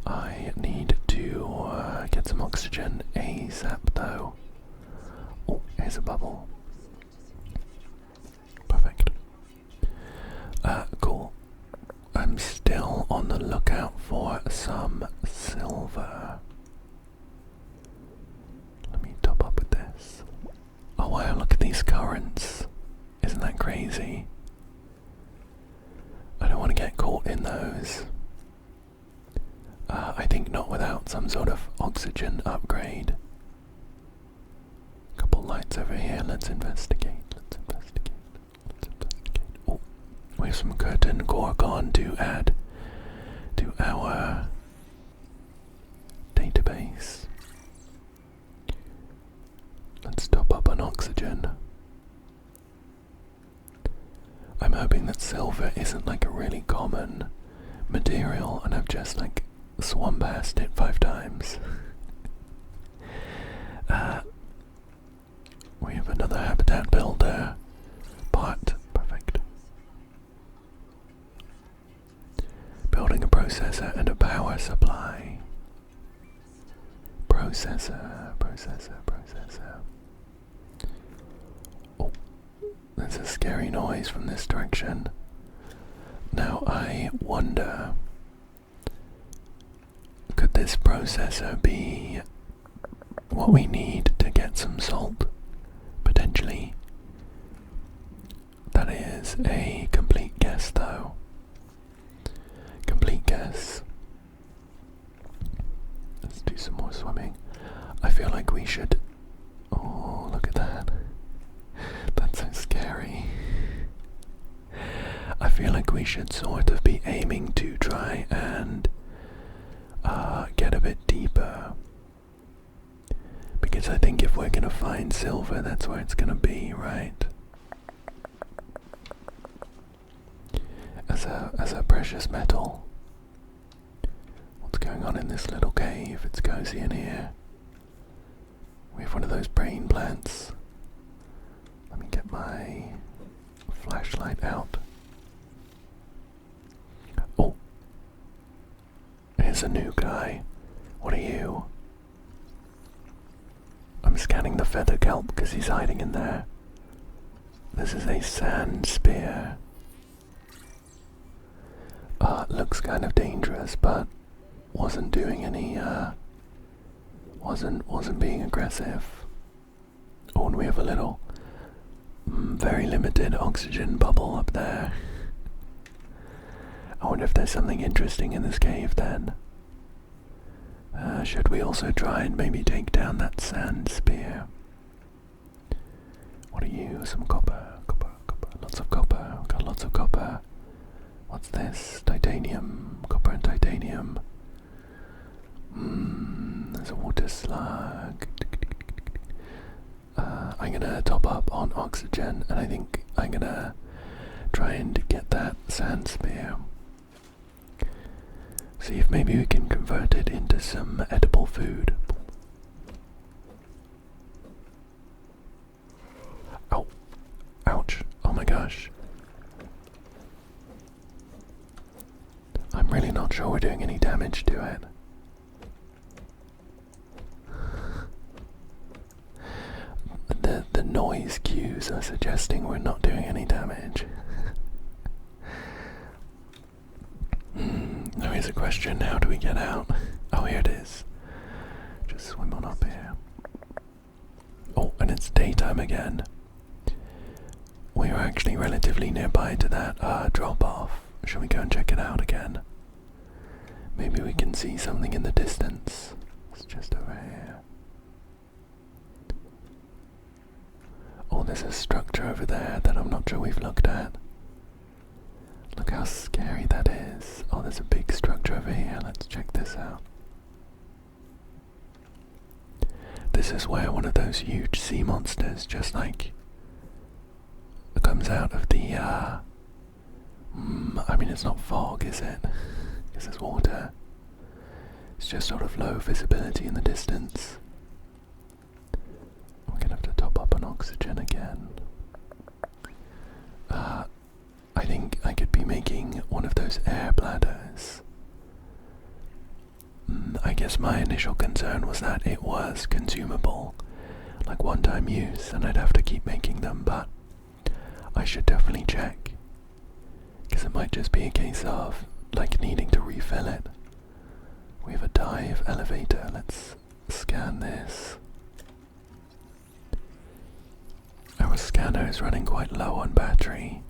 I need to get some oxygen ASAP though. Oh, here's a bubble. Perfect. Cool. I'm still on the lookout for some silver. Let me top up with this. Oh wow, look at these currents. Isn't that crazy? I don't want to get caught in those. I think not without some sort of oxygen upgrade. Couple lights over here, let's investigate. Oh, We have some curtain gorgon to add to our database. Let's top up on oxygen. I'm hoping that silver isn't like a really common material and I've just like swum past it 5 times. We have another habitat builder part. Perfect. Building a processor and a power supply. Processor. Oh, there's a scary noise from this direction. Now I wonder, could this processor be what we need to get some salt? Potentially. That is a complete guess though. Complete guess. Let's do some more swimming. I feel like we should... Oh, look at that. That's so scary. I feel like we should sort of be aiming to try and get a bit deeper. Because I think if we're gonna find silver, that's where it's gonna be, right? As a precious metal. What's going on in this little cave? It's cozy in here. We have one of those brain plants. Let me get my flashlight out. Oh, here's a new guy. What are you? I'm scanning the feather kelp because he's hiding in there. This is a sand spear. Looks kind of dangerous, but wasn't doing any, wasn't being aggressive. Oh, and we have a little, very limited oxygen bubble up there. I wonder if there's something interesting in this cave then. Should we also try and maybe take down that sand spear? What are you? Some copper, lots of copper. We've got lots of copper. What's this? Titanium, copper and titanium. There's a water slug. I'm gonna top up on oxygen, and I think I'm gonna try and get that sand spear. See if maybe we can convert it into some edible food. Oh, ouch! Oh my gosh. I'm really not sure we're doing any damage to it. The noise cues are suggesting we're not doing any damage. There is a question, how do we get out? Oh, here it is. Just swim on up here. Oh, and it's daytime again. We are actually relatively nearby to that drop-off. Shall we go and check it out again? Maybe we can see something in the distance. It's just over here. Oh, there's a structure over there that I'm not sure we've looked at. Look how scary that is. Oh, there's a big structure over here. Let's check this out. This is where one of those huge sea monsters just like comes out of the I mean, it's not fog, is it? Because there's water. It's just sort of low visibility in the distance. We're gonna have to top up on oxygen again. I think I could be making one of those air bladders. I guess my initial concern was that it was consumable, like one-time use, and I'd have to keep making them, but I should definitely check, because it might just be a case of like needing to refill it. We have a dive elevator. Let's scan this. Our scanner is running quite low on battery.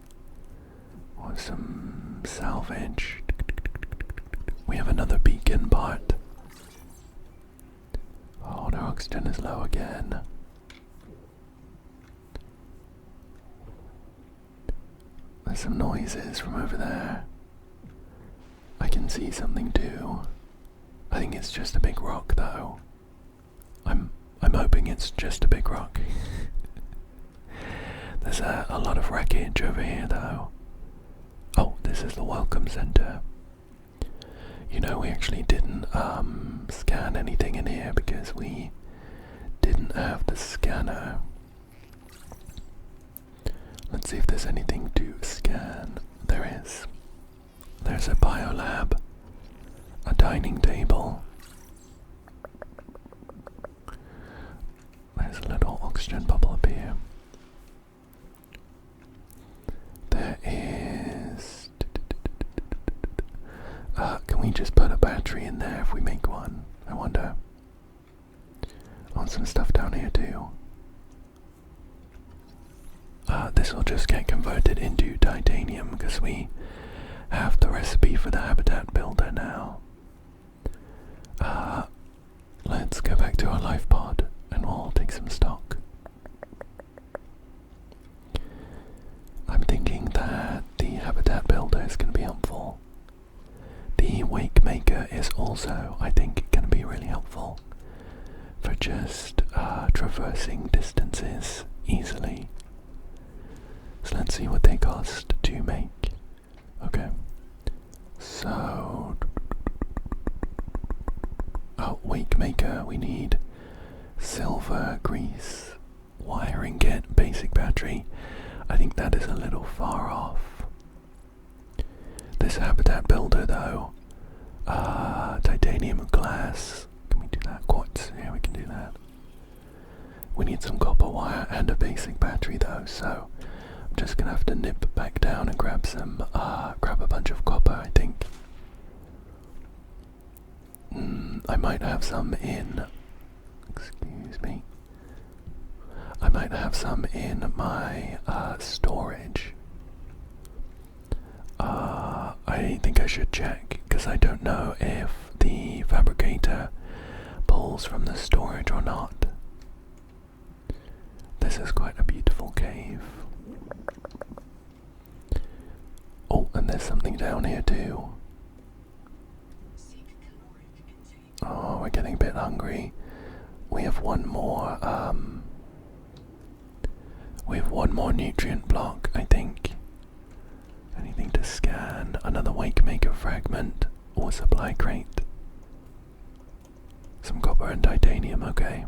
Or some salvage. We have another beacon part. Oh, our oxygen is low again. There's some noises from over there. I can see something too. I think it's just a big rock though. I'm hoping it's just a big rock. There's a lot of wreckage over here though. Oh, this is the welcome center. You know, we actually didn't scan anything in here because we didn't have the scanner. Let's see if there's anything to scan. There is. There's a biolab, a dining table. There's a little oxygen bubble up here. There is... can we just put a battery in there if we make one? I wonder. Oh, some stuff down here too. This will just get converted into titanium because we have the recipe for the habitat builder now. Let's go back to our lifepod and we'll take some stock. I'm thinking that the habitat builder is going to be helpful. The wake maker is also, I think, going to be really helpful for just traversing distances easily. So let's see what they cost to make. Okay. So, wake maker, we need silver, grease, wiring kit, basic battery. I think that is a little far off. This habitat builder though, titanium and glass. Can we do that? Quartz, yeah, we can do that. We need some copper wire and a basic battery though, so I'm just gonna have to nip back down and grab some, grab a bunch of copper, I think. I might have some in, excuse me, I might have some in my storage. I think I should check, because I don't know if the fabricator pulls from the storage or not. This is quite a beautiful cave. Oh, and there's something down here too. Oh, we're getting a bit hungry. We have one more, nutrient block, I think. Anything to scan? Another wake maker fragment or supply crate. Some copper and titanium, okay.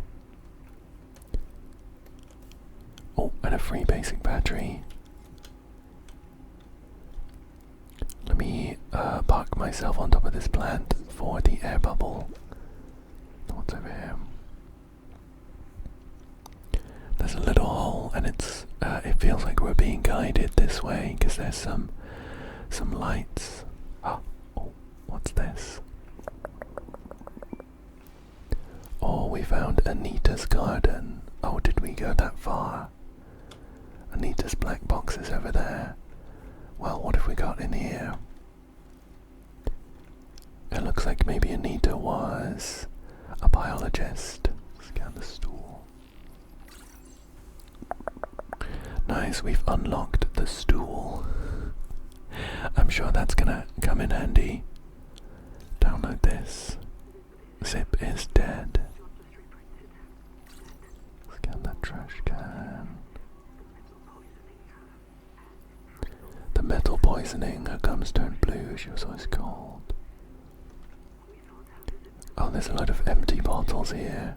Oh, and a free basic battery. Let me park myself on top of this plant for the air bubble. What's over here? There's a little hole, and it feels like we're being guided this way because there's some lights. Oh, what's this? Oh, we found Anita's garden. Oh, did we go that far? Anita's black box is over there. Well, what have we got in here? It looks like maybe Anita was a biologist. Scan the stool. Nice, we've unlocked the stool. I'm sure that's gonna come in handy. Download this. Zip is dead. Scan the trash can. The metal poisoning, her gums turned blue, she was always cold. Oh, there's a lot of empty bottles here.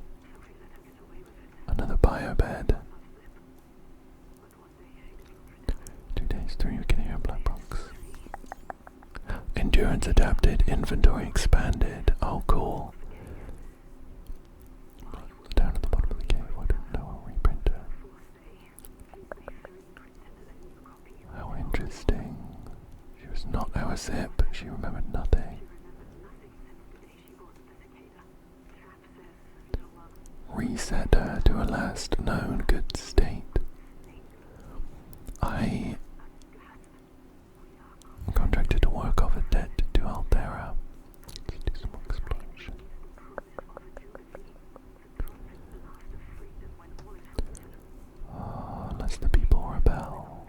Another biobed. 2 days, 3 we can hear a black box. Endurance adapted, inventory expanded. Oh, cool. Down at the bottom of the cave, I don't know a reprinter. How interesting. She was not our zip, she remembered nothing. Reset her to her last known good state. I contracted to work off a debt to Altera. Let's do some more exploration. Lest the people rebel.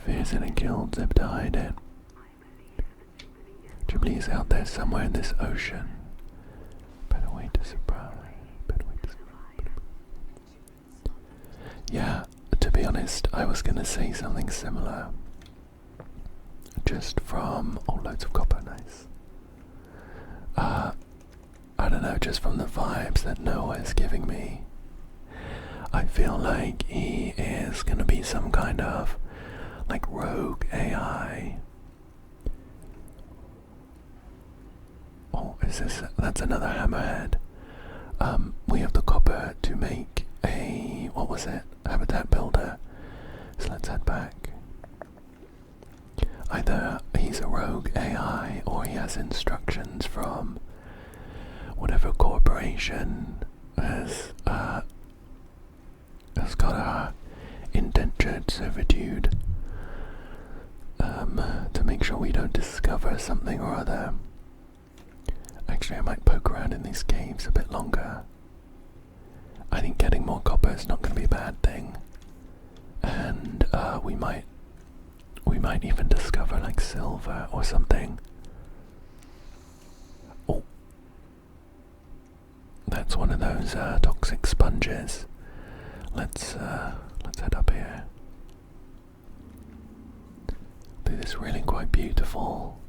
fears it and killed Zip to hide it. Ghibli out there somewhere in this ocean. Better way to surprise. Better way to surprise. Yeah, to be honest, I was gonna say something similar. Just from loads of copper, nice. I don't know, just from the vibes that Noah is giving me. I feel like he is gonna be some kind of like rogue AI. Oh, is this? That's another hammerhead. We have the copper to make a, what was it? Habitat builder. So let's head back. Either he's a rogue AI or he has instructions from whatever corporation has got a indentured servitude to make sure we don't discover something or other. Actually, I might poke around in these caves a bit longer. I think getting more copper is not going to be a bad thing, and we might even discover like silver or something. Oh, that's one of those toxic sponges. Let's head up here. Through this really quite beautiful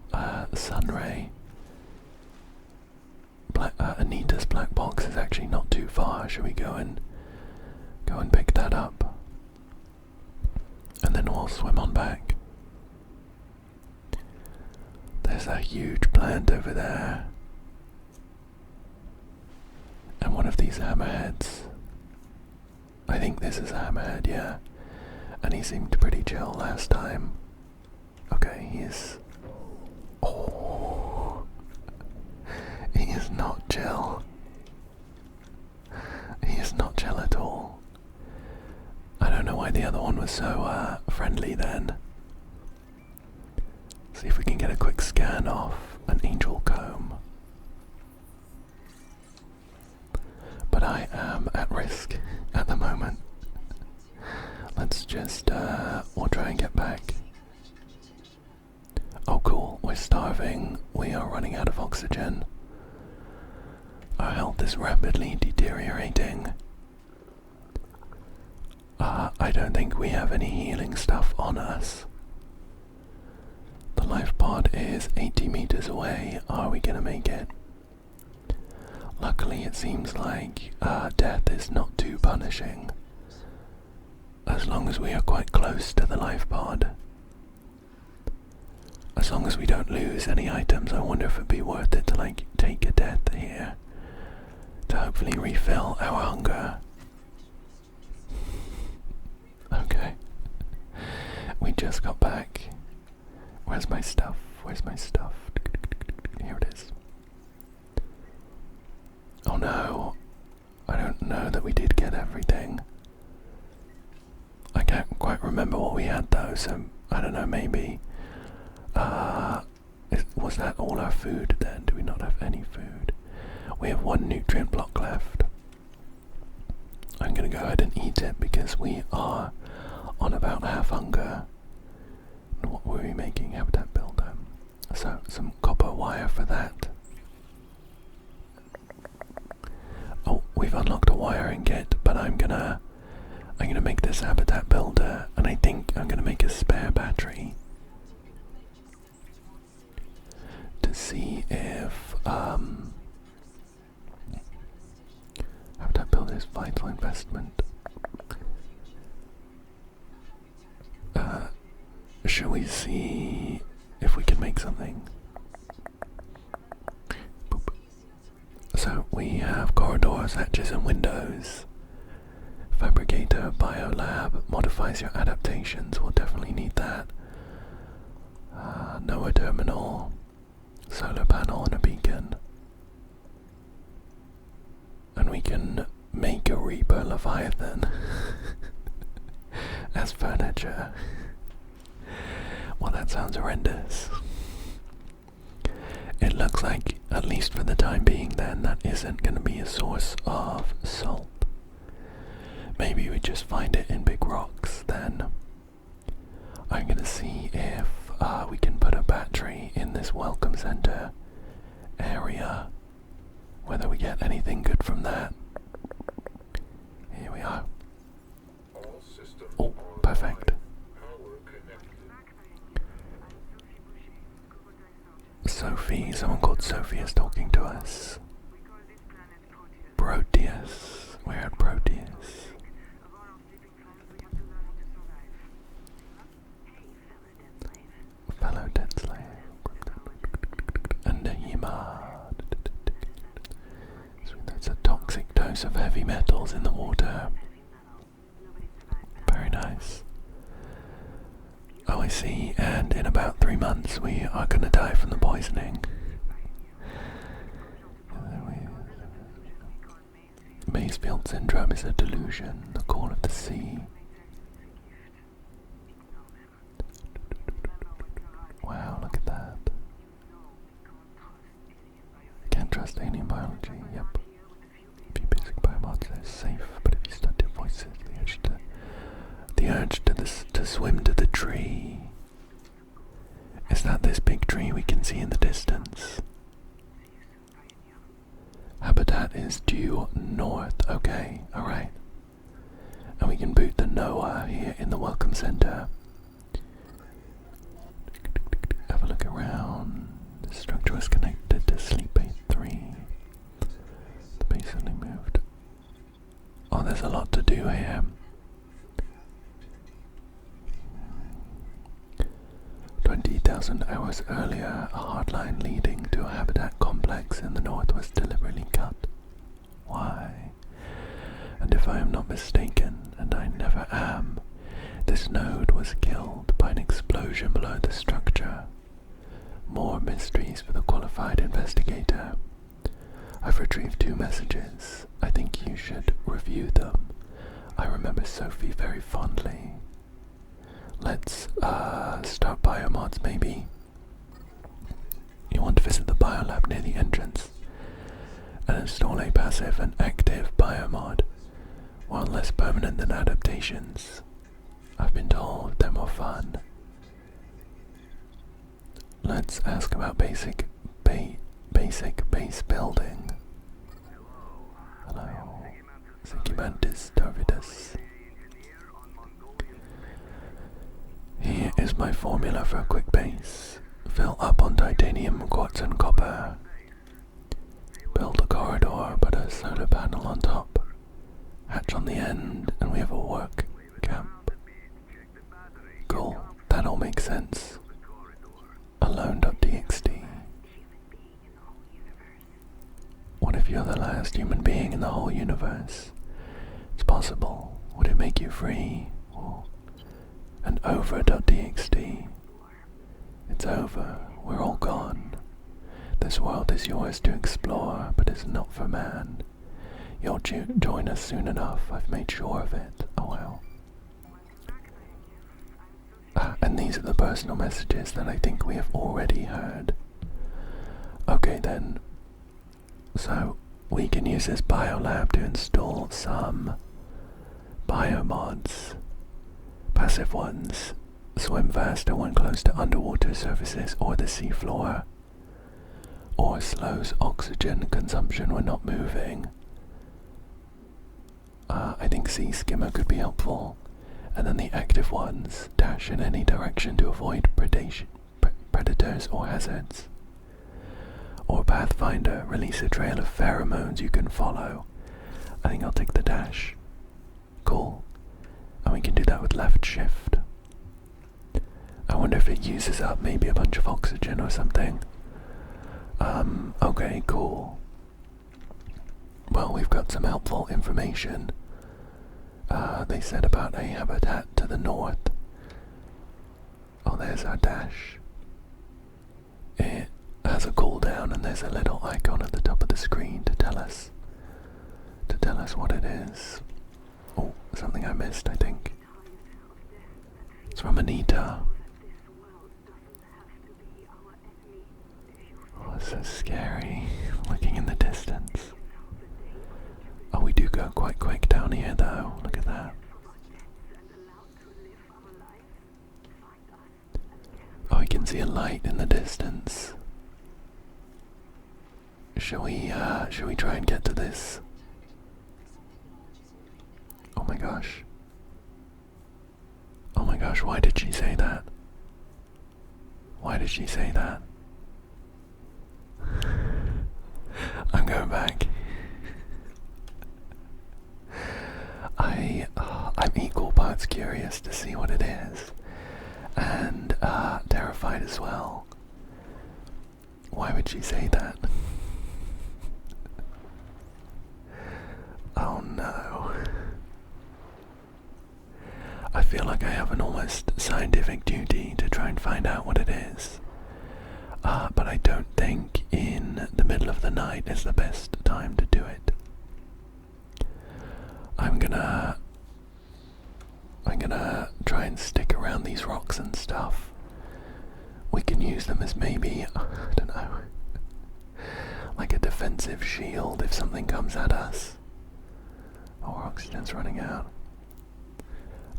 sun ray. Anita's black box is actually not too far. Should we go and pick that up? And then we'll swim on back. There's a huge plant over there. And one of these hammerheads. I think this is a hammerhead, yeah. And he seemed pretty chill last time. Okay, he's... Oh... He is not chill. He is not chill at all. I don't know why the other one was so friendly then. See if we can get a quick scan off an angel comb. But I am at risk at the moment. Let's just, we'll try and get back. Oh cool, we're starving. We are running out of oxygen. Our health is rapidly deteriorating. I don't think we have any healing stuff on us. The life pod is 80 meters away. Are we gonna make it? Luckily, it seems like death is not too punishing. As long as we are quite close to the life pod. As long as we don't lose any items, I wonder if it'd be worth it to like take a death here. To hopefully refill our hunger. Okay. We just got back. Where's my stuff? Where's my stuff? Here it is. Oh no. I don't know that we did get everything. I can't quite remember what we had though, so I don't know, maybe. Was that all our food then? Do we not have any food? We have one nutrient block left. I'm gonna go ahead and eat it because we are on about half hunger. And what were we making? Habitat builder. So some copper wire for that. Oh, we've unlocked a wiring kit, but I'm gonna make this habitat builder, and I think I'm gonna make a spare battery to see if habitat builder is vital investment. Shall we see if we can make something? Boop. So we have corridors, hatches and windows. Fabricator, biolab, modifies your adaptations, we'll definitely need that. NOAA terminal, solar panel and a beacon. And we can make a Reaper Leviathan as furniture. Well, that sounds horrendous. It looks like, at least for the time being then, that isn't going to be a source of salt. Maybe we just find it in big rocks then. I'm going to see if we can put a battery in this welcome center area. Whether we get anything good from that. Here we are. Oh, perfect. Sophie, someone called Sophie is talking to us. Proteus, we're at Proteus. Fellow dead slave. And Nahima. So that's a toxic dose of heavy metals in the water. Very nice. Oh, I see, and in about 3 months we are going to die from the poisoning. Maysfield syndrome is a delusion, the call of the sea. Wow, look at that. Can't trust alien biology, yep. Few basic biomods are safe, but if you start to voice it, the urge to swim to the tree. Is that this big tree we can see in the distance? Habitat is due north. Okay, alright. And we can boot the Noah here in the welcome center. Have a look around. The structure was connected to Sleep Bay 3. The base suddenly moved. Oh, there's a lot to do here. 20,000 hours earlier, a hardline leading to a habitat complex in the north was deliberately cut. Why? And if I am not mistaken, and I never am, this node was killed by an explosion below the structure. More mysteries for the qualified investigator. I've retrieved 2 messages. I think you should review them. I remember Sophie very fondly. Let's start biomods maybe. You want to visit the biolab near the entrance and install a passive and active biomod, while less permanent than adaptations. I've been told they're more fun. Let's ask about basic base building. Hello. Sigimantis Torvidus. Here is my formula for a quick base. Fill up on titanium, quartz and copper. Build a corridor, put a solar panel on top. Hatch on the end, and we have a work camp. Cool, that all makes sense. Alone.txt. What if you're the last human being in the whole universe? It's possible. Would it make you free? And over.txt. It's over. We're all gone. This world is yours to explore, but it's not for man. You'll join us soon enough. I've made sure of it. Oh well. And these are the personal messages that I think we have already heard. Okay then. So, we can use this biolab to install some biomods. Passive ones. Swim faster when close to underwater surfaces or the seafloor. Or slows oxygen consumption when not moving. I think Sea Skimmer could be helpful. And then the active ones dash in any direction to avoid predators or hazards. Or Pathfinder, release a trail of pheromones you can follow. I think I'll take the dash. Cool. And we can do that with left shift. I wonder if it uses up maybe a bunch of oxygen or something. Okay, cool. Well, we've got some helpful information. They said about a habitat to the north. Oh, there's our dash. It has a cooldown and there's a little icon at the top of the screen to tell us what it is. Oh, something I missed, I think. It's from Anita. Oh, it's so scary, looking in the distance. Oh, we do go quite quick down here though, look at that. see a light in the distance. Shall we try and get to this? Oh my gosh. Oh my gosh, why did she say that? Why did she say that? I'm going back. I'm equal parts curious to see what it is, and terrified as well. Why would she say that? Oh no. I feel like I have an almost scientific duty to try and find out what it is. But I don't think in the middle of the night is the best time to do it. I'm gonna try and stick around these rocks and stuff. We can use them as maybe, I don't know, like a defensive shield if something comes at us. Oh, our oxygen's running out.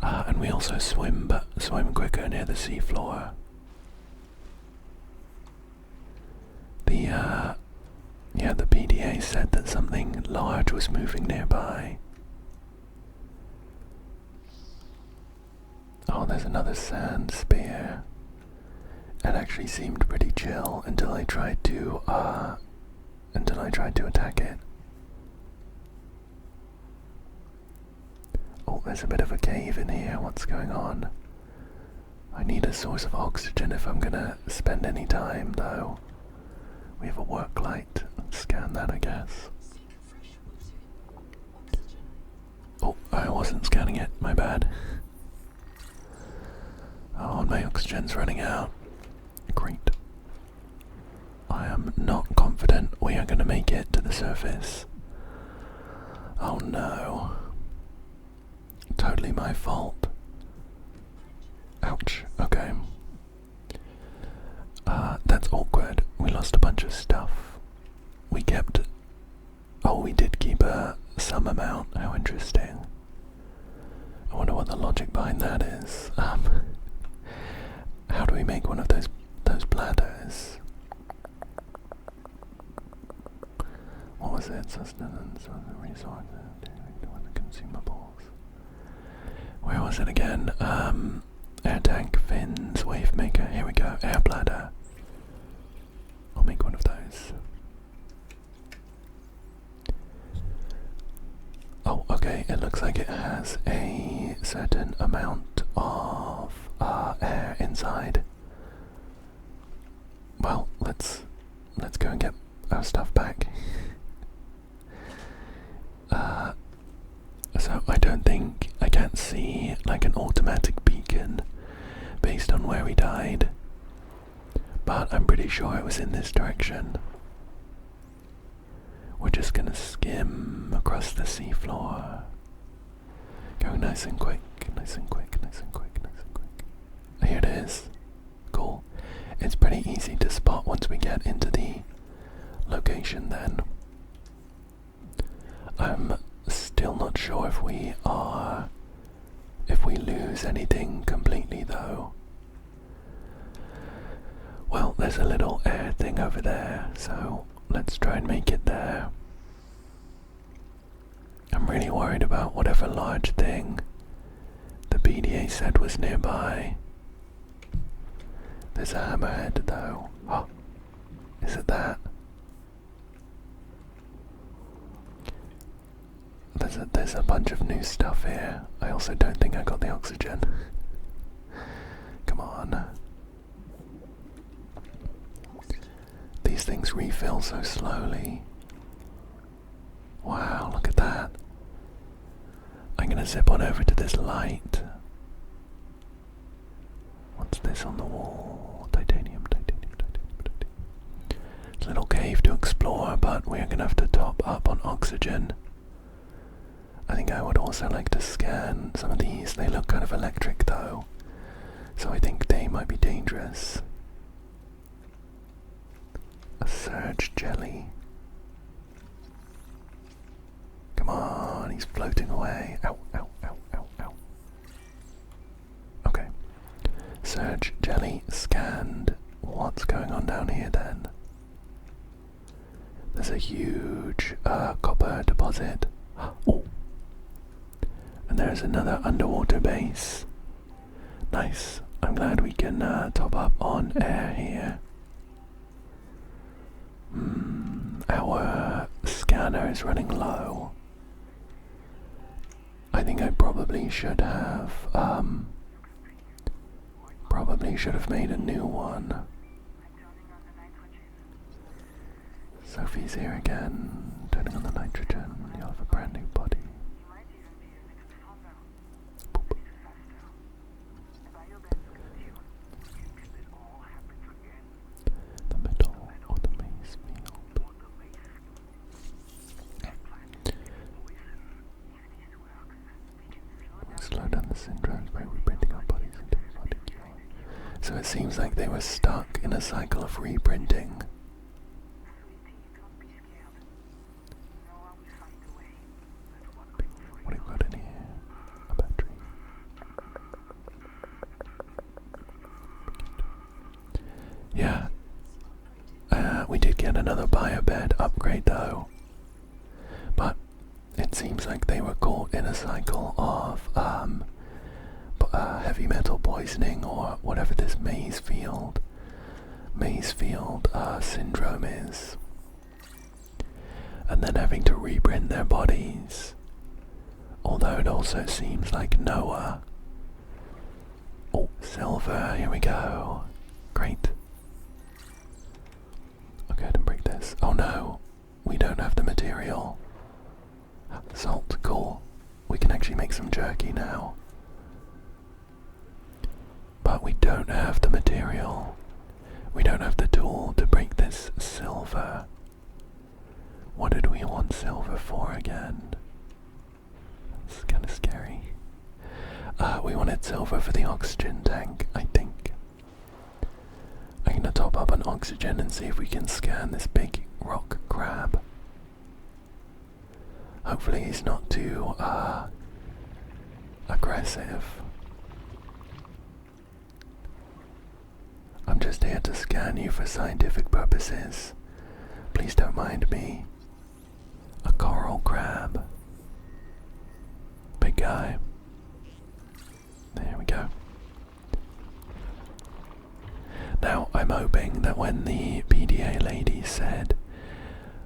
And we also swim quicker near the seafloor. The PDA said that something large was moving nearby. Oh, there's another sand spear. It actually seemed pretty chill until I tried to attack it. Oh, there's a bit of a cave in here. What's going on? I need a source of oxygen if I'm gonna spend any time, though. We have a work light. Let's scan that, I guess. Oh, I wasn't scanning it. My bad. Oh, my oxygen's running out. Great. I am not confident we are going to make it to the surface. Oh no. Totally my fault. Ouch. Okay. That's awkward. We lost a bunch of stuff. We kept... Oh, we did keep some amount. How interesting. I wonder what the logic behind that is. How do we make one of those bladders? What was it? Sustenance of the resources, the consumables. Where was it again? Air tank, fins, wave maker. Here we go. Air bladder. I'll make one of those. Oh, okay. It looks like it has a certain amount of air inside. Well, let's go and get our stuff back. So I can't see like an automatic beacon based on where we died, but I'm pretty sure it was in this direction. We're just gonna skim across the seafloor, going nice and quick, nice and quick, nice and quick, nice and quick. Here it is. Cool. It's pretty easy to spot once we get into the location then. I'm still not sure if we lose anything completely though. Well, there's a little air thing over there, so let's try and make it there. I'm really worried about whatever large thing the PDA said was nearby. There's a hammerhead though. Oh, is it that? There's a bunch of new stuff here. I also don't think I got the oxygen. Come on. These things refill so slowly. Wow, look at that. I'm gonna zip on over to this light. What's this on the wall? Titanium, titanium, titanium, titanium. It's a little cave to explore, but we're gonna have to top up on oxygen. I think I would also like to scan some of these. They look kind of electric though, so I think they might be dangerous. A surge jelly. Come on, he's floating away. Ow, ow, ow, ow, ow. Okay. Surge jelly scanned. what's going on down here then? There's a huge copper deposit. Oh! And there's another underwater base. Nice. I'm glad we can top up on air here. Our scanner is running low. I think I probably should have made a new one. Sophie's here again, turning on the nitrogen. You'll have a brand new body. Boop. The middle of the maize field. Slow down the syndromes by reprinting our bodies into body cure. So it seems like they were stuck in a cycle of reprinting. What have we got in here? A battery. Yeah. We did get another biobed upgrade though. But it seems like they were caught in a cycle of heavy metal poisoning or whatever this maize field syndrome is. And then having to reprint their bodies. Although it also seems like Noah. Oh, silver, here we go. Great. I'll go ahead and break this. Oh no, we don't have the material. Salt, cool. We can actually make some jerky now. But we don't have the material. We don't have the tool to break this silver. What did we want silver for again? It's kind of scary. We wanted silver for the oxygen tank, I think. I'm gonna top up on oxygen and see if we can scan this big rock crab. Hopefully he's not too aggressive. I'm just here to scan you for scientific purposes. Please don't mind me. A coral crab. Big guy. There we go. Now, I'm hoping that when the PDA lady said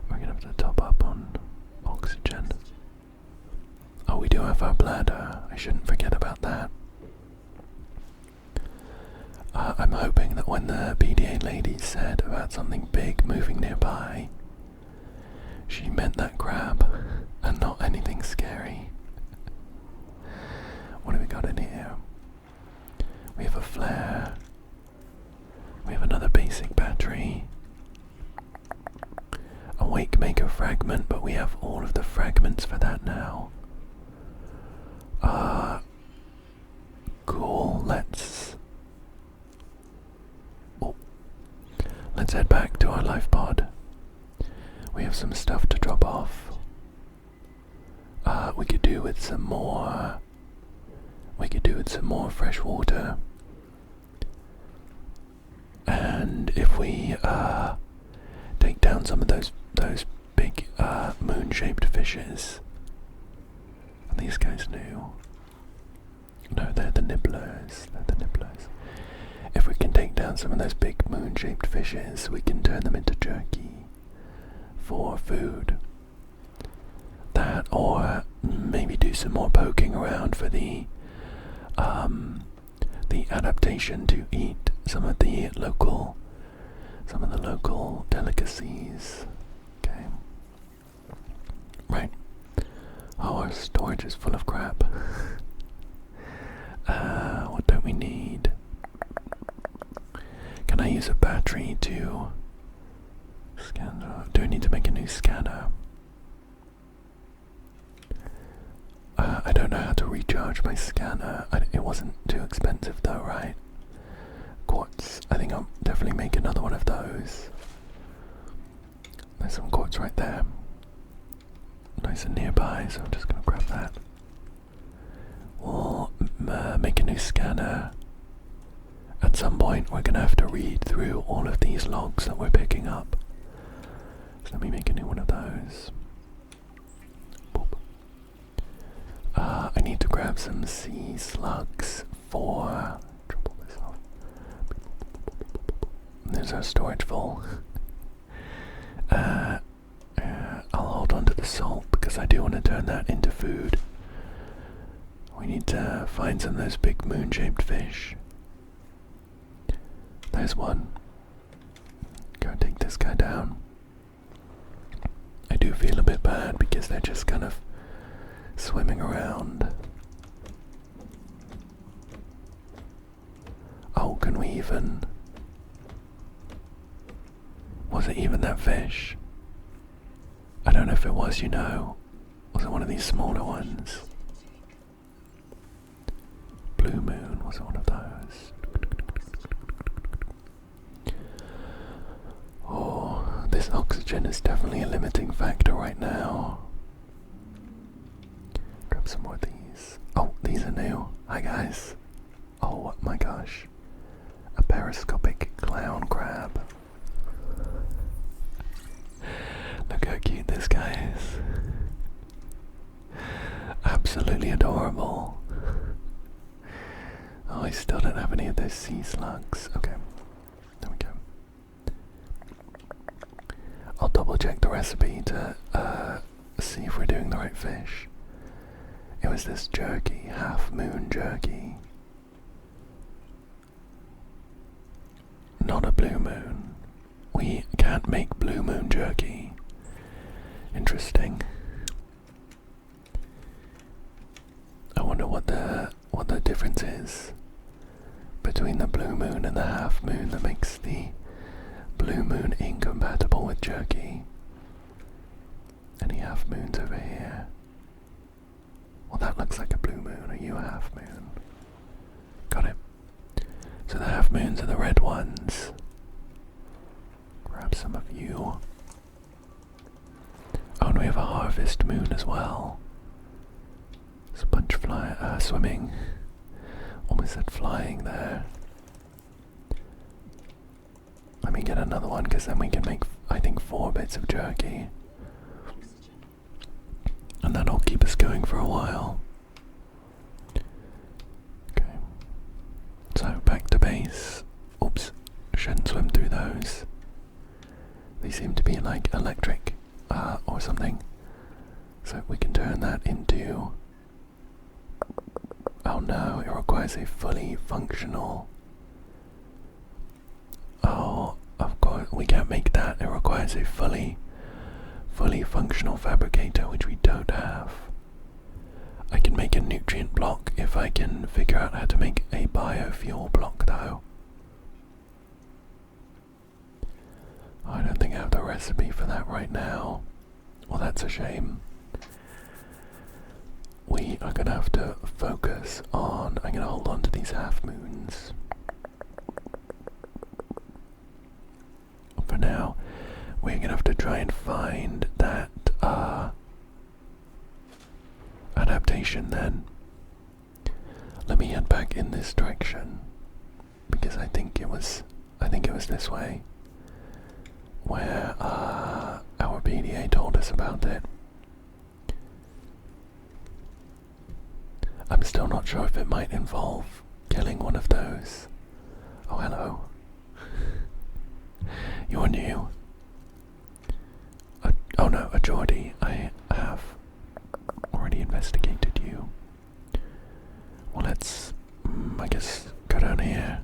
we're gonna have to top up on oxygen. Oh, we do have our bladder. I shouldn't forget about that. I'm hoping that when the PDA lady said about something big moving nearby, she meant that crab and not anything scary. What have we got in here? We have a flare. We have another basic battery. A wake maker fragment, but we have all of the fragments for that now. Cool. Let's head back to our life pod. We have some stuff to drop off. We could do with some more. We could do with some more fresh water. And if we take down some of those big moon-shaped fishes. Are these guys new? No, they're the nibblers. If we can take down some of those big moon-shaped fishes, we can turn them into jerky for food. That, or maybe do some more poking around for the adaptation to eat some of the local delicacies. Okay. Right. Oh, our storage is full of crap. What don't we need? Can I use a battery to scan? Do I need to make a new scanner? I don't know how to recharge my scanner. It wasn't too expensive though, right? Quartz. I think I'll definitely make another one of those. There's some quartz right there. Nice and nearby, so I'm just going to grab that. We'll make a new scanner at some point. point we're going to have to read through all of these logs that we're picking up. So let me make a new one of those. Boop. I need to grab some sea slugs for... Trouble this off. There's our storage full. I'll hold on to the salt because I do want to turn that into food. We need to find some of those big moon-shaped fish. There's one. Go and take this guy down. I do feel a bit bad because they're just kind of swimming around. Oh, can we even... Was it even that fish? I don't know if it was, you know. Was it one of these smaller ones? Blue moon, was it one of those? Oh, this oxygen is definitely a limiting factor right now. Grab some more of these. Oh, these are new. Hi guys. Oh my gosh. A periscopic clown crab. Look how cute this guy is. Absolutely adorable. Oh, I still don't have any of those sea slugs. Okay, there we go. I'll double check the recipe to see if we're doing the right fish. It was this jerky, half moon jerky. Not a blue moon. We can't make blue moon jerky. Interesting. I wonder what the difference is between the blue moon and the half moon that makes the blue moon incompatible with jerky. Any half moons over here? Well, that looks like a blue moon. Are you a half moon? Got it. So the half moons are the red ones. Grab some of you. Oh, and we have a harvest moon as well. Sponge fly, swimming. Almost said flying there. Let me get another one because then we can make, I think, 4 bits of jerky. And that'll keep us going for a while. Okay. So back to base. Oops. Shouldn't swim through those. They seem to be like electric or something. So we can turn that into... Oh no, it requires a fully functional... Oh, of course, we can't make that. It requires a fully functional fabricator, which we don't have. I can make a nutrient block if I can figure out how to make a biofuel block though. I don't think I have the recipe for that right now. Well, that's a shame. We are going to have to focus on... I'm going to hold on to these half moons. For now, we're going to have to try and find that adaptation then. Let me head back in this direction because I think it was this way where our PDA told us about it. I'm still not sure if it might involve killing one of those. Oh, hello. You're new. Oh no, a Geordie. I have already investigated you. Well, let's, I guess, go down here.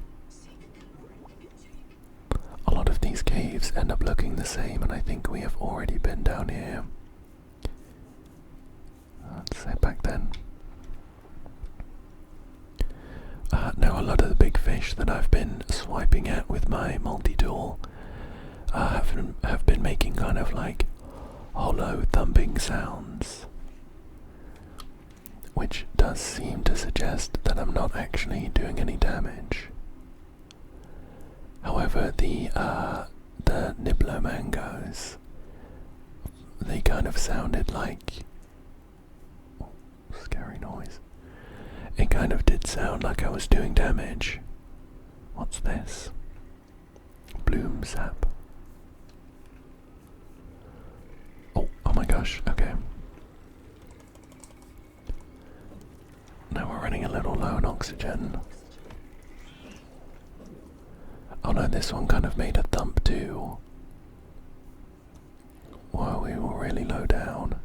A lot of these caves end up looking the same, and I think we have already been down here. Let's head back then. Now a lot of the big fish that I've been swiping at with my multi-tool have been making kind of like hollow thumping sounds, which does seem to suggest that I'm not actually doing any damage. However, the Nibbler mangoes, they kind of sounded like... Oh, scary noise. It kind of did sound like I was doing damage What's this? Bloom sap. Oh my gosh, okay. Now we're running a little low on oxygen. Oh no, this one kind of made a thump too. Whoa, we were really low down.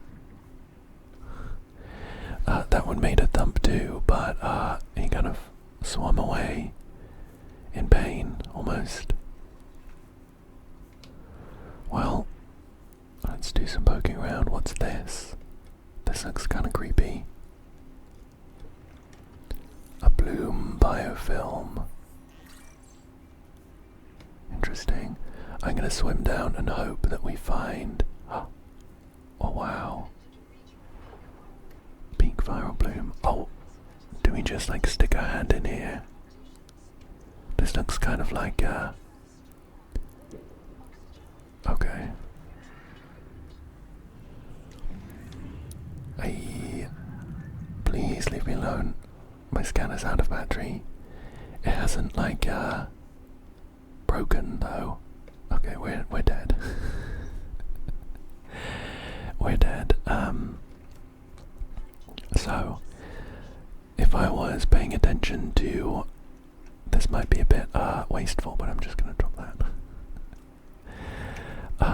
That one made a thump too, but he kind of swam away in pain, almost. Well, let's do some poking around. What's this? This looks kind of creepy. A bloom biofilm. Interesting. I'm gonna swim down and hope that we find... Oh wow. Peak viral bloom. Oh, do we just like stick our hand in here? This looks kind of like okay. Please leave me alone. My scanner's out of battery. It hasn't like broken though. Okay, we're dead. We're dead. So if I was paying attention to, this might be a bit wasteful, but I'm just gonna drop that.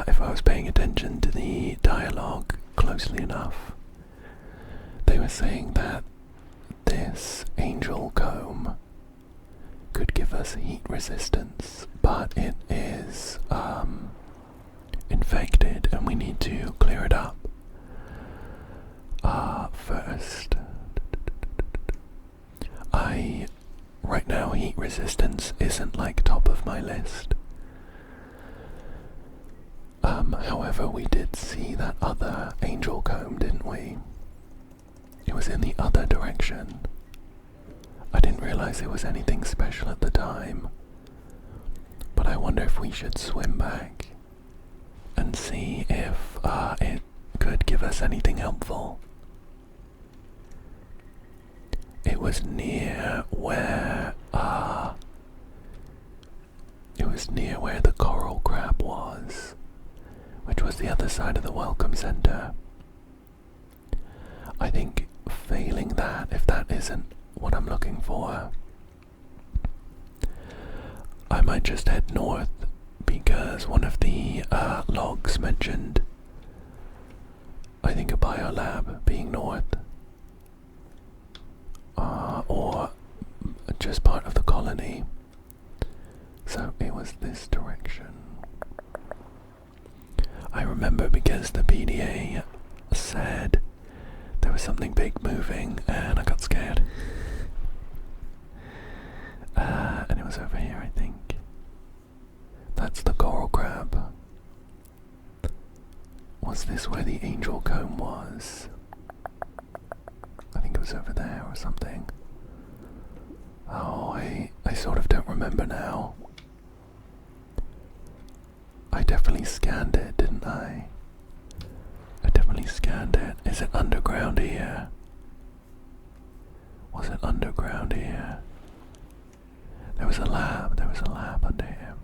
If I was paying attention to the dialogue closely enough, they were saying that this angel comb could give us heat resistance, but it is infected and we need to clear it up first. Right now heat resistance isn't like top of my list. However, we did see that other angel comb, didn't we? It was in the other direction. I didn't realize it was anything special at the time, but I wonder if we should swim back and see if it could give us anything helpful. It was near where the coral crab was, which was the other side of the welcome center. I think failing that, if that isn't what I'm looking for, I might just head north, because one of the logs mentioned, I think, a biolab being north, or just part of the colony. So it was this direction. I remember because the PDA said there was something big moving and I got scared. And it was over here, I think. That's the coral crab. Was this where the angel comb was? I think it was over there or something. Oh, I sort of don't remember now. I definitely scanned it, didn't I? I definitely scanned it. Is it underground here? Was it underground here? There was a lab under here.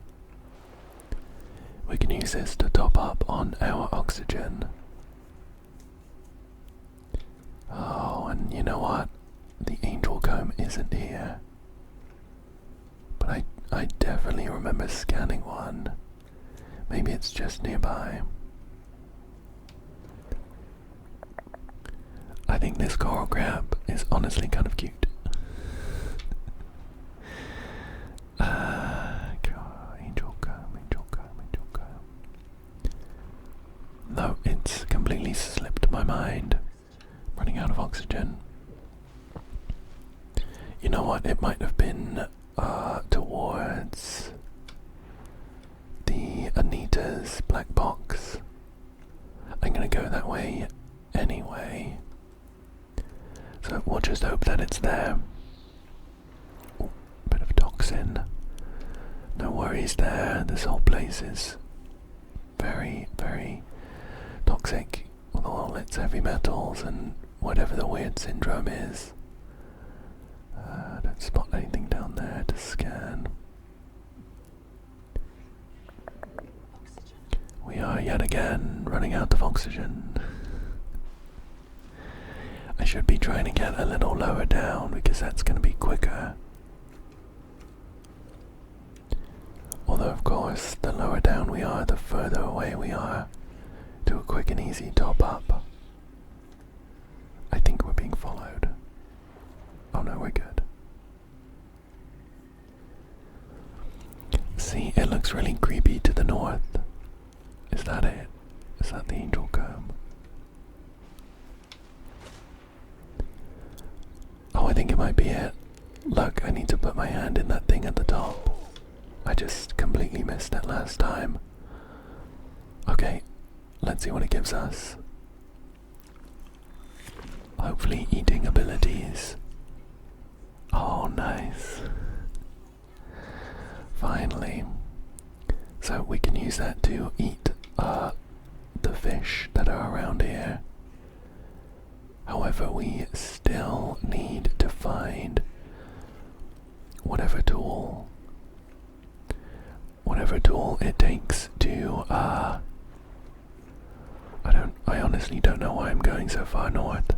We can use this to top up on our oxygen. Oh, and you know what? The angel comb isn't here. But I definitely remember scanning one. Maybe it's just nearby. I think this coral crab is honestly kind of cute. Angel comb, angel comb, angel comb. No, it's completely slipped my mind. Running out of oxygen. You know what? It might have been towards the Anita's black box. I'm gonna go that way anyway. So we'll just hope that it's there. Ooh, bit of toxin. No worries there. This whole place is very, very toxic with all its heavy metals and whatever the weird syndrome is. Don't spot anything down there to scan. yet again, running out of oxygen. I should be trying to get a little lower down because that's going to be quicker. Although, of course, the lower down we are, the further away we are to a quick and easy top up. I think we're being followed. Oh no, we're good. See, it looks really creepy to the north. Is that it? Is that the angel comb? Oh, I think it might be it. Look, I need to put my hand in that thing at the top. I just completely missed it last time. Okay, let's see what it gives us. Hopefully eating abilities. Oh, nice. Finally. So we can use that to eat the fish that are around here. However, we still need to find whatever tool it takes to I honestly don't know why I'm going so far north.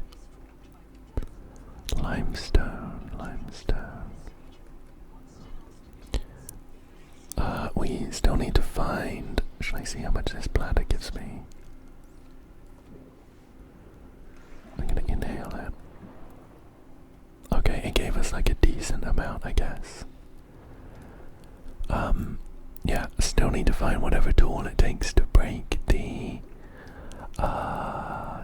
Limestone. We still need to find. Should I see how much this bladder gives me? I'm gonna inhale it. Okay, it gave us like a decent amount, I guess. Yeah, still need to find whatever tool it takes to break the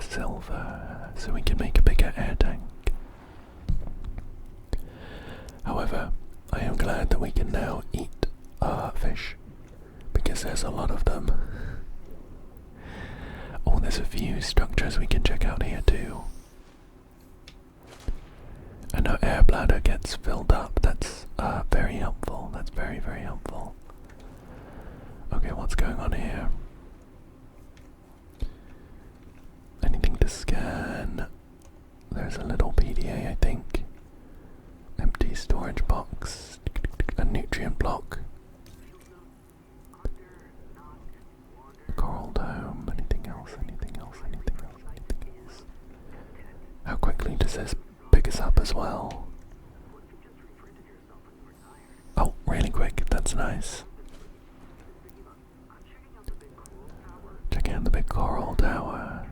silver so we can make a bigger air tank. However, I am glad that we can now eat fish because there's a lot of them. Oh, there's a few structures we can check out here too. And our air bladder gets filled up. That's very helpful. That's very, very helpful. Okay, what's going on here? Anything to scan? There's a little PDA, I think. Empty storage box. A nutrient block. A coral dome. Anything else? How quickly does this pick us up as well? Oh, really quick. That's nice. Checking out the big coral tower.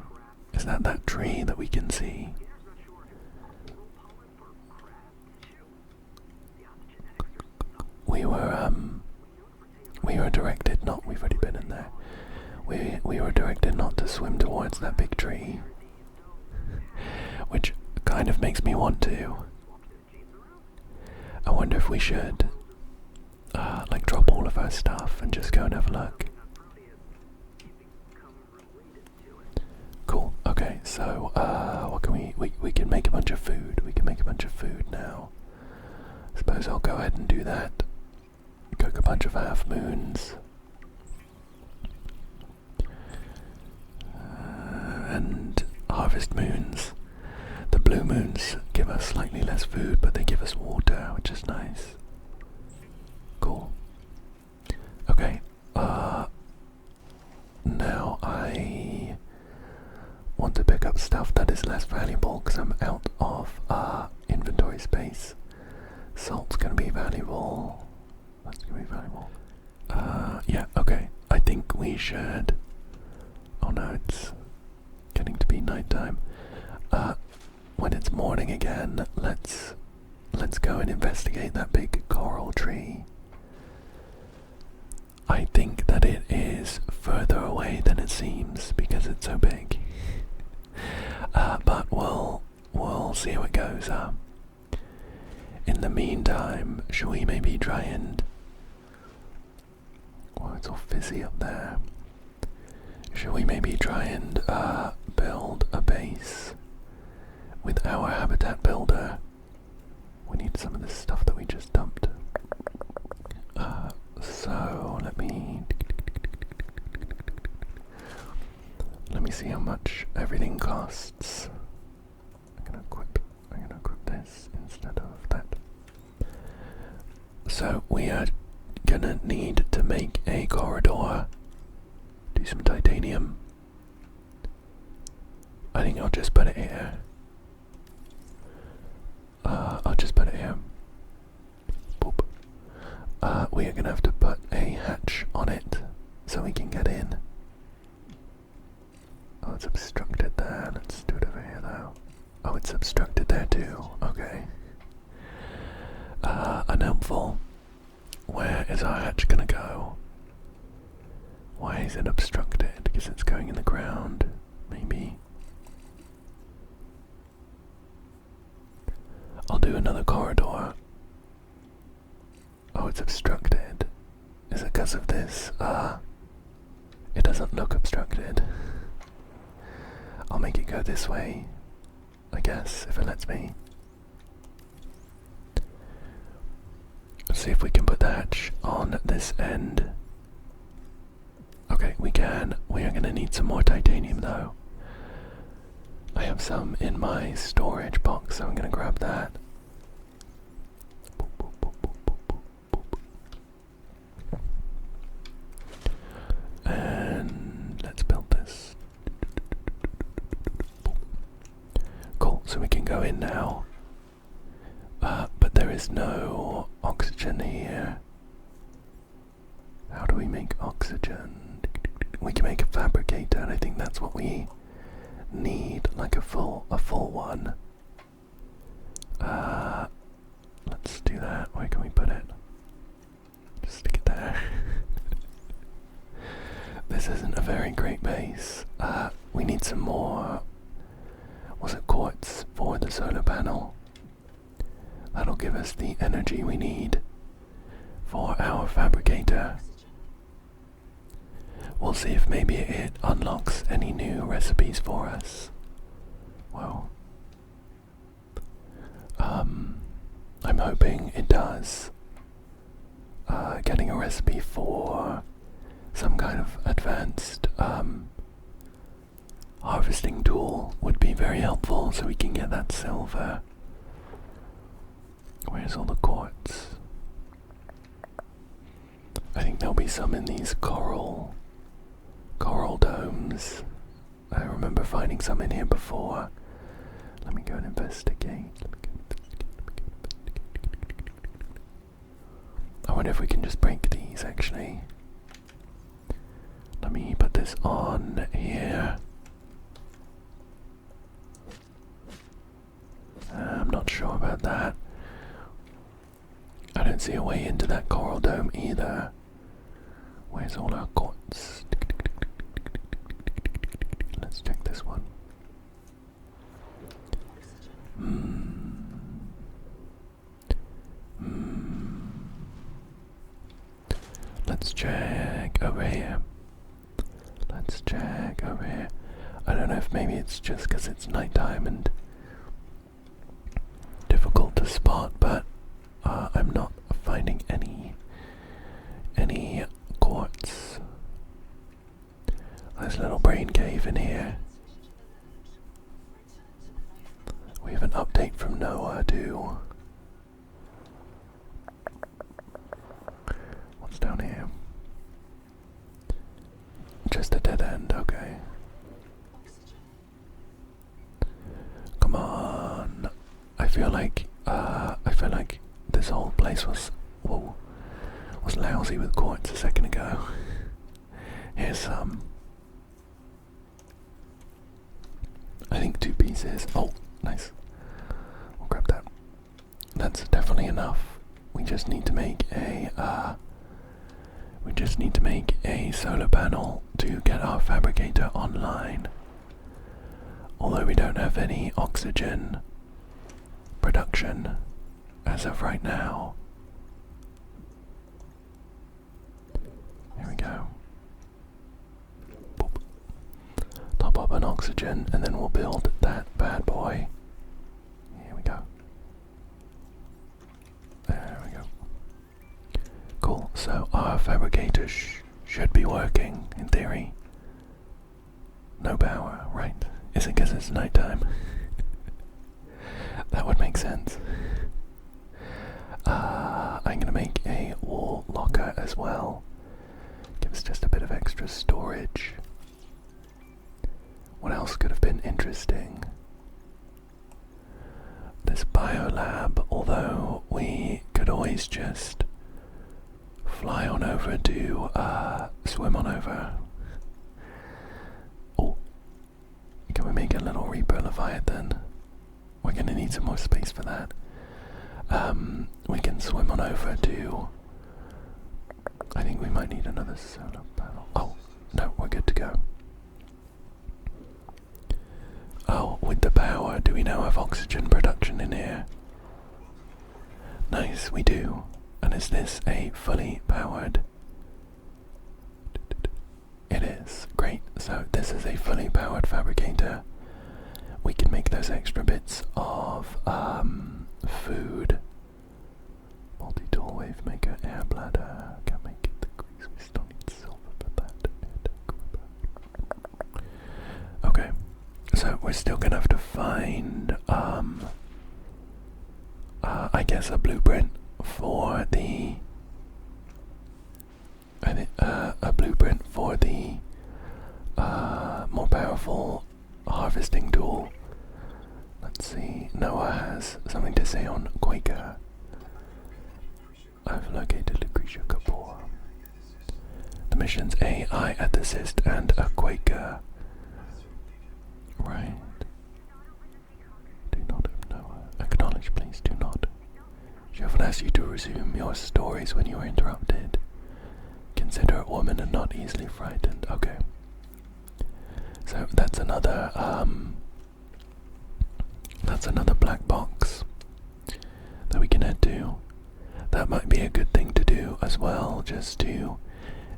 Is that tree that we can see? We were directed not. We've already been in there. We were directed not to swim towards that big tree, which kind of makes me want to. I wonder if we should like drop all of our stuff and just go and have a look. Cool. Okay, so what can we can make a bunch of food. We can make a bunch of food now. I suppose I'll go ahead and do that. Cook a bunch of half moons. And harvest moons. The blue moons give us slightly less food, but they give us water, which is nice. Cool. Okay. Now I want to pick up stuff that is less valuable because I'm out of inventory space. Salt's gonna be valuable. That's gonna be valuable. Yeah, okay. I think we should. Oh no, it's getting to be nighttime. When it's morning again, let's go and investigate that big coral tree. I think that it is further away than it seems because it's so big. But we'll see how it goes. In the meantime, shall we maybe try and... Oh, it's all fizzy up there. Shall we maybe try and build a base with our habitat builder? We need some of this stuff that we just dumped. So let me see how much everything costs. I'm gonna equip this instead of that. So we are gonna need to make a corridor do some titanium. I think I'll just put it here. I'll just put it here. Boop. We are gonna have to put a hatch on it so we can get in. Oh, it's obstructed there. Let's do it over here though. Oh, it's obstructed there too. Okay. Unhelpful. Where is our hatch gonna go? Why is it obstructed? Because it's going in the ground. Maybe. I'll do another corridor. Oh, it's obstructed. Is it because of this? It doesn't look obstructed. I'll make it go this way, I guess, if it lets me. Let's see if we can put the hatch on this end. Okay, we can. We are going to need some more titanium though. I have some in my storage box, so I'm going to grab that. And let's build this. Cool, so we can go in now. But there is no oxygen here. How do we make oxygen? We can make a fabricator, and I think that's what we need, like a full one. Let's do that. Where can we put it? Just stick it there. This isn't a very great base. We need some more. Was it quartz for the solar panel? That'll give us the energy we need for our fabricator. We'll see if maybe it unlocks any new recipes for us. Well, I'm hoping it does. Getting a recipe for some kind of advanced harvesting tool would be very helpful so we can get that silver. Where's all the quartz? I think there'll be some in these coral domes. I remember finding some in here before. Let me go and investigate. I wonder if we can just break these actually. Let me put this on here. I'm not sure about that. I don't see a way into that coral dome either. Where's all our quartz? Let's check this one. Let's check over here. Let's check over here. I don't know if maybe it's just because it's nighttime and difficult to spot, but I'm not finding any quartz. There's a little brain cave in here. We have an update from Noah too. What's down here? Just a dead end, okay. Come on. I feel like this whole place was lousy with quartz a second ago. Here's some. I think 2 pieces. Oh, nice. We'll grab that. That's definitely enough. We just need to make a solar panel to get our fabricator online. Although we don't have any oxygen production as of right now. Here we go. Boop. Top up an oxygen and then we'll build that bad boy. Here we go. There we go. Cool, so our fabricator should be working in theory. No power, right? Is it because it's nighttime? That would make sense. I'm gonna make a wall locker as well. Gives nice, just a bit of extra storage. What else could have been interesting? This biolab, although we could always just fly on over to swim on over. Oh, can we make a little Reaper Leviathan? We're gonna need some more space for that. We can swim on over to... I think we might need another solar panel. Oh, no, we're good to go. Oh, with the power, do we now have oxygen production in here? Nice, we do. And is this a fully powered? It is. Great. So this is a fully powered fabricator. We can make those extra bits of food. Multi-tool wave maker, air bladder. Can't make it the grease. We still need silver for that. Okay. So we're still gonna have to find I guess a blueprint for the a blueprint for the more powerful harvesting tool. Let's see. Noah has something to say on Quaker. I've located Lucretia Kapoor. The mission's AI ethicist and a Quaker. Right. Do not Noah. Acknowledge, please. Do not. She often asks you to resume your stories when you are interrupted. Consider a woman and not easily frightened. Okay. So that's another black box that we can head to. That might be a good thing to do as well, just to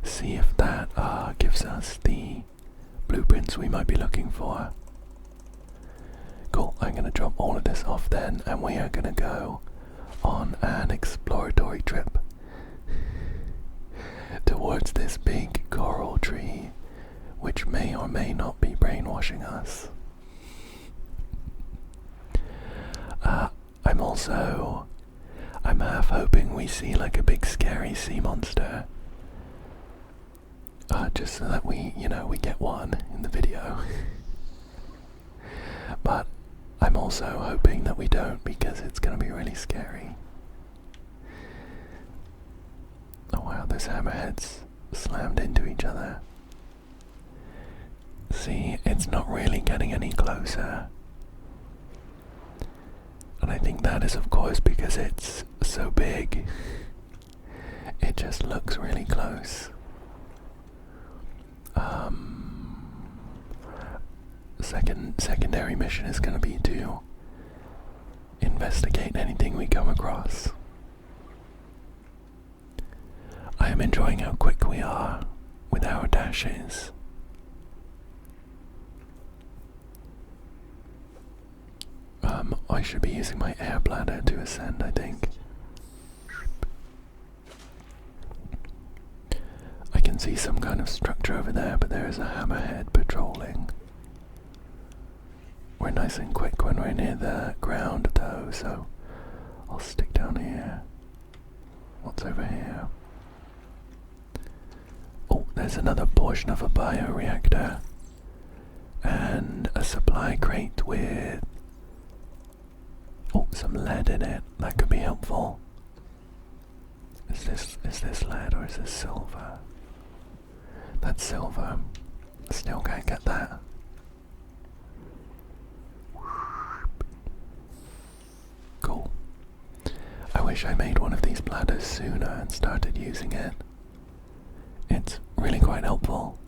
see if that gives us the blueprints we might be looking for. Cool, I'm gonna drop all of this off then, and we are gonna go on an exploratory trip towards this big coral tree, which may or may not be brainwashing us. I'm half hoping we see like a big scary sea monster. Just so that we get one in the video. But I'm also hoping that we don't, because it's gonna be really scary. Oh wow, those hammerheads slammed into each other. See, it's not really getting any closer. And I think that is of course because it's so big. It just looks really close. Secondary mission is going to be to investigate anything we come across. I am enjoying how quick we are with our dashes. I should be using my air bladder to ascend, I think. I can see some kind of structure over there, but there is a hammerhead patrolling. We're nice and quick when we're near the ground though, so I'll stick down here. What's over here? Oh, there's another portion of a bioreactor. And a supply crate with some lead in it. That could be helpful. Is this lead or is this silver? That's silver. Still can't get that. Cool. I wish I made one of these bladders sooner and started using it. It's really quite helpful.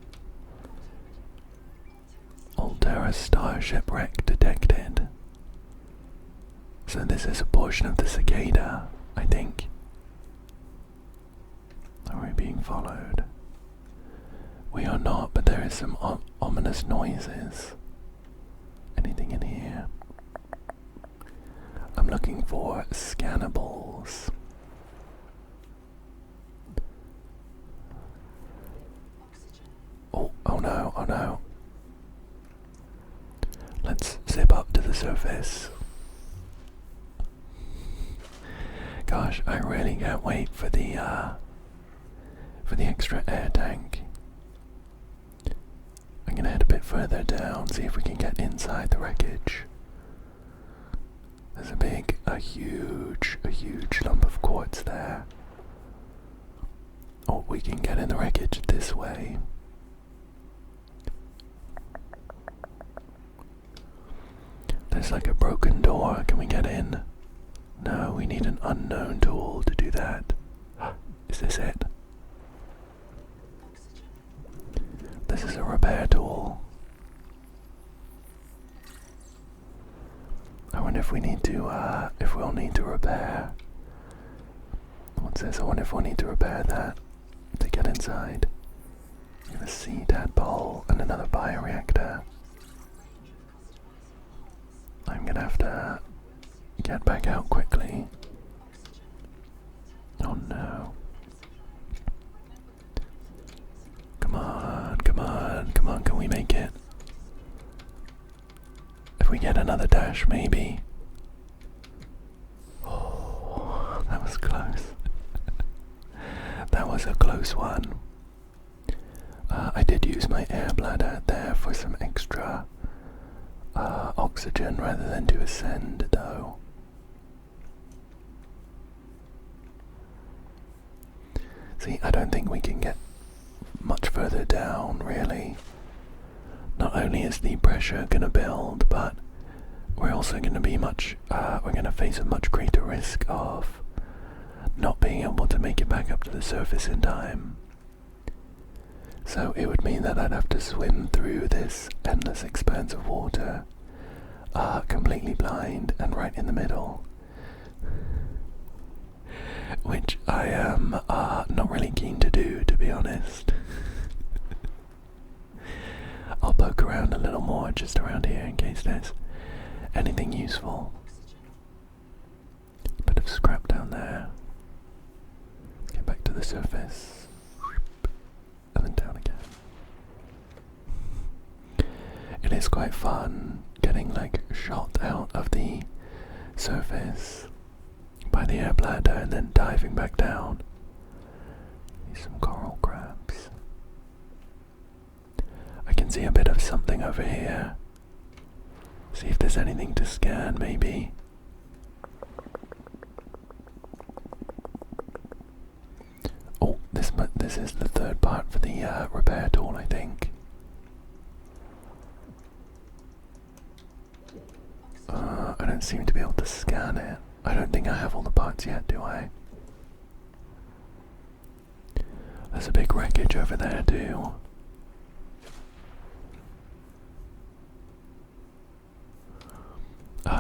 Altera star shipwreck detected. So this is a portion of the cicada, I think. Are we being followed? We are not, but there is some ominous noises. Anything in here? I'm looking for scannables. Oh no, oh no. Let's zip up to the surface. Gosh, I really can't wait for the extra air tank. gonna head a bit further down, see if we can get inside the wreckage. There's a huge lump of quartz there. Oh, we can get in the wreckage this way. There's like a broken door. Can we get in? No, we need an unknown tool to do that. Is this it? This is a repair tool. I wonder if we need to, if we'll need to repair. What's this? I wonder if we'll need to repair that to get inside. We have a sea tadpole and another bioreactor. I'm gonna have to get back out quickly. Oh no. Come on, come on, come on, can we make it? If we get another dash, maybe. Oh, that was close. That was a close one. I did use my air bladder there for some extra oxygen rather than to ascend, though. See, I don't think we can get much further down, really. Not only is the pressure going to build, but we're also going to be we're going to face a much greater risk of not being able to make it back up to the surface in time. So it would mean that I'd have to swim through this endless expanse of water, completely blind and right in the middle. Which I am not really keen to do, to be honest. I'll poke around a little more just around here in case there's anything useful. Bit of scrap down there. Get back to the surface. And then down again. It is quite fun getting like shot out of the surface by the air bladder and then diving back down. Use some coral crabs. I can see a bit of something over here. See if there's anything to scan, maybe. Oh, this is the third part for the repair tool, I think. I don't seem to be able to scan it. I don't think I have all the parts yet, do I? There's a big wreckage over there too.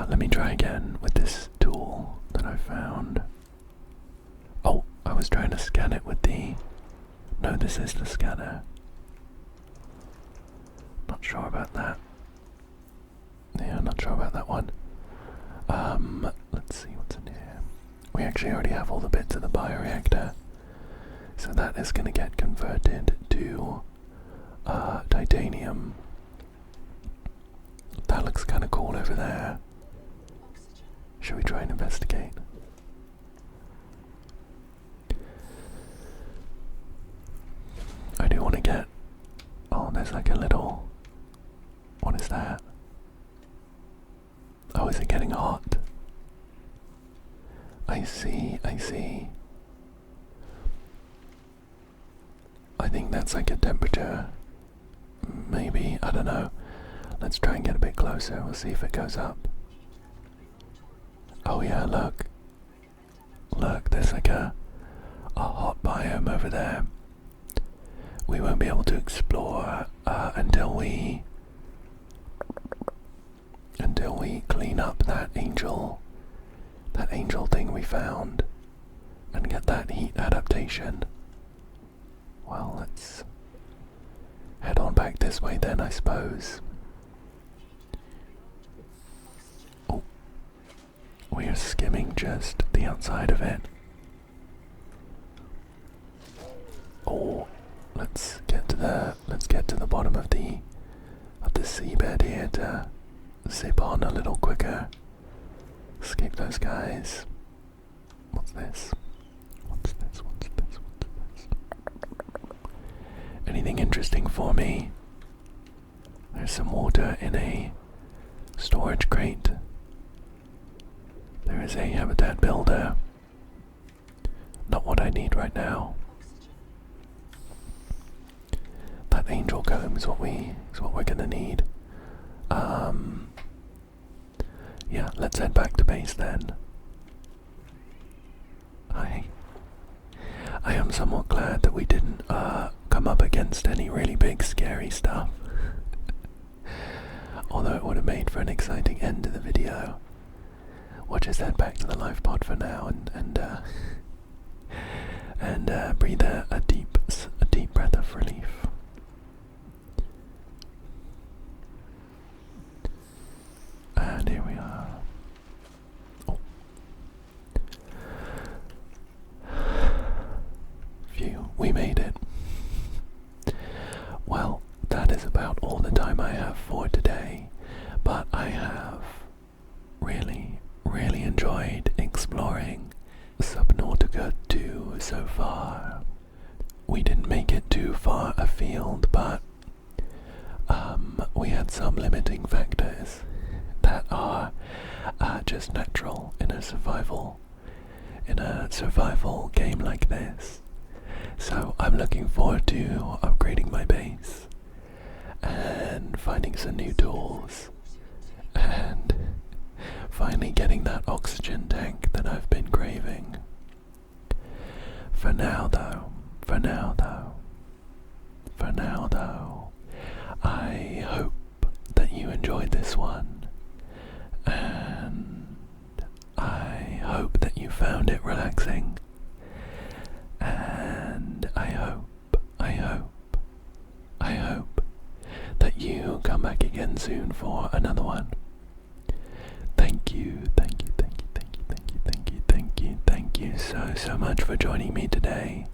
Let me try again with this tool that I found. Oh, I was trying to scan it with the... No, this is the scanner. Not sure about that. Yeah, not sure about that one. Let's see what's in here. We actually already have all the bits of the bioreactor, so that is going to get converted to titanium. That looks kind of cool over there. Should we try and investigate? I do want to get... Oh, there's like a little... What is that? Oh, is it getting hot? I see, I see. I think that's like a temperature. Maybe, I don't know. Let's try and get a bit closer, we'll see if it goes up. Oh yeah, look. Look, there's like a hot biome over there. We won't be able to explore until we clean up that angel thing we found and get that heat adaptation. Well, let's head on back this way then, I suppose. Oh, we are skimming just the outside of it. Oh, let's get to the bottom of the seabed here to zip on a little quicker. Escape those guys. What's this? What's this? What's this? What's this? Anything interesting for me? is some water in a storage crate. There is a habitat builder. Not what I need right now. That angel comb is what we're gonna need. Yeah, let's head back to base then. I am somewhat glad that we didn't come up against any really big scary stuff. Although it would have made for an exciting end to the video. We'll just head back to the lifepod for now and breathe a deep breath of relief. And here we are. Oh. Phew, we made it. Well, that is about all the time I have for today, but I have really enjoyed exploring Subnautica 2 so far. We didn't make it too far afield, but we had some limiting factors that are just natural in a survival game like this. So I'm looking forward to upgrading my base and finding some new tools and finally getting that oxygen tank that I've been craving. For now though, I hope that you enjoyed this one, and I hope that you found it relaxing, and I hope that you come back again soon for another one. Thank you so much for joining me today.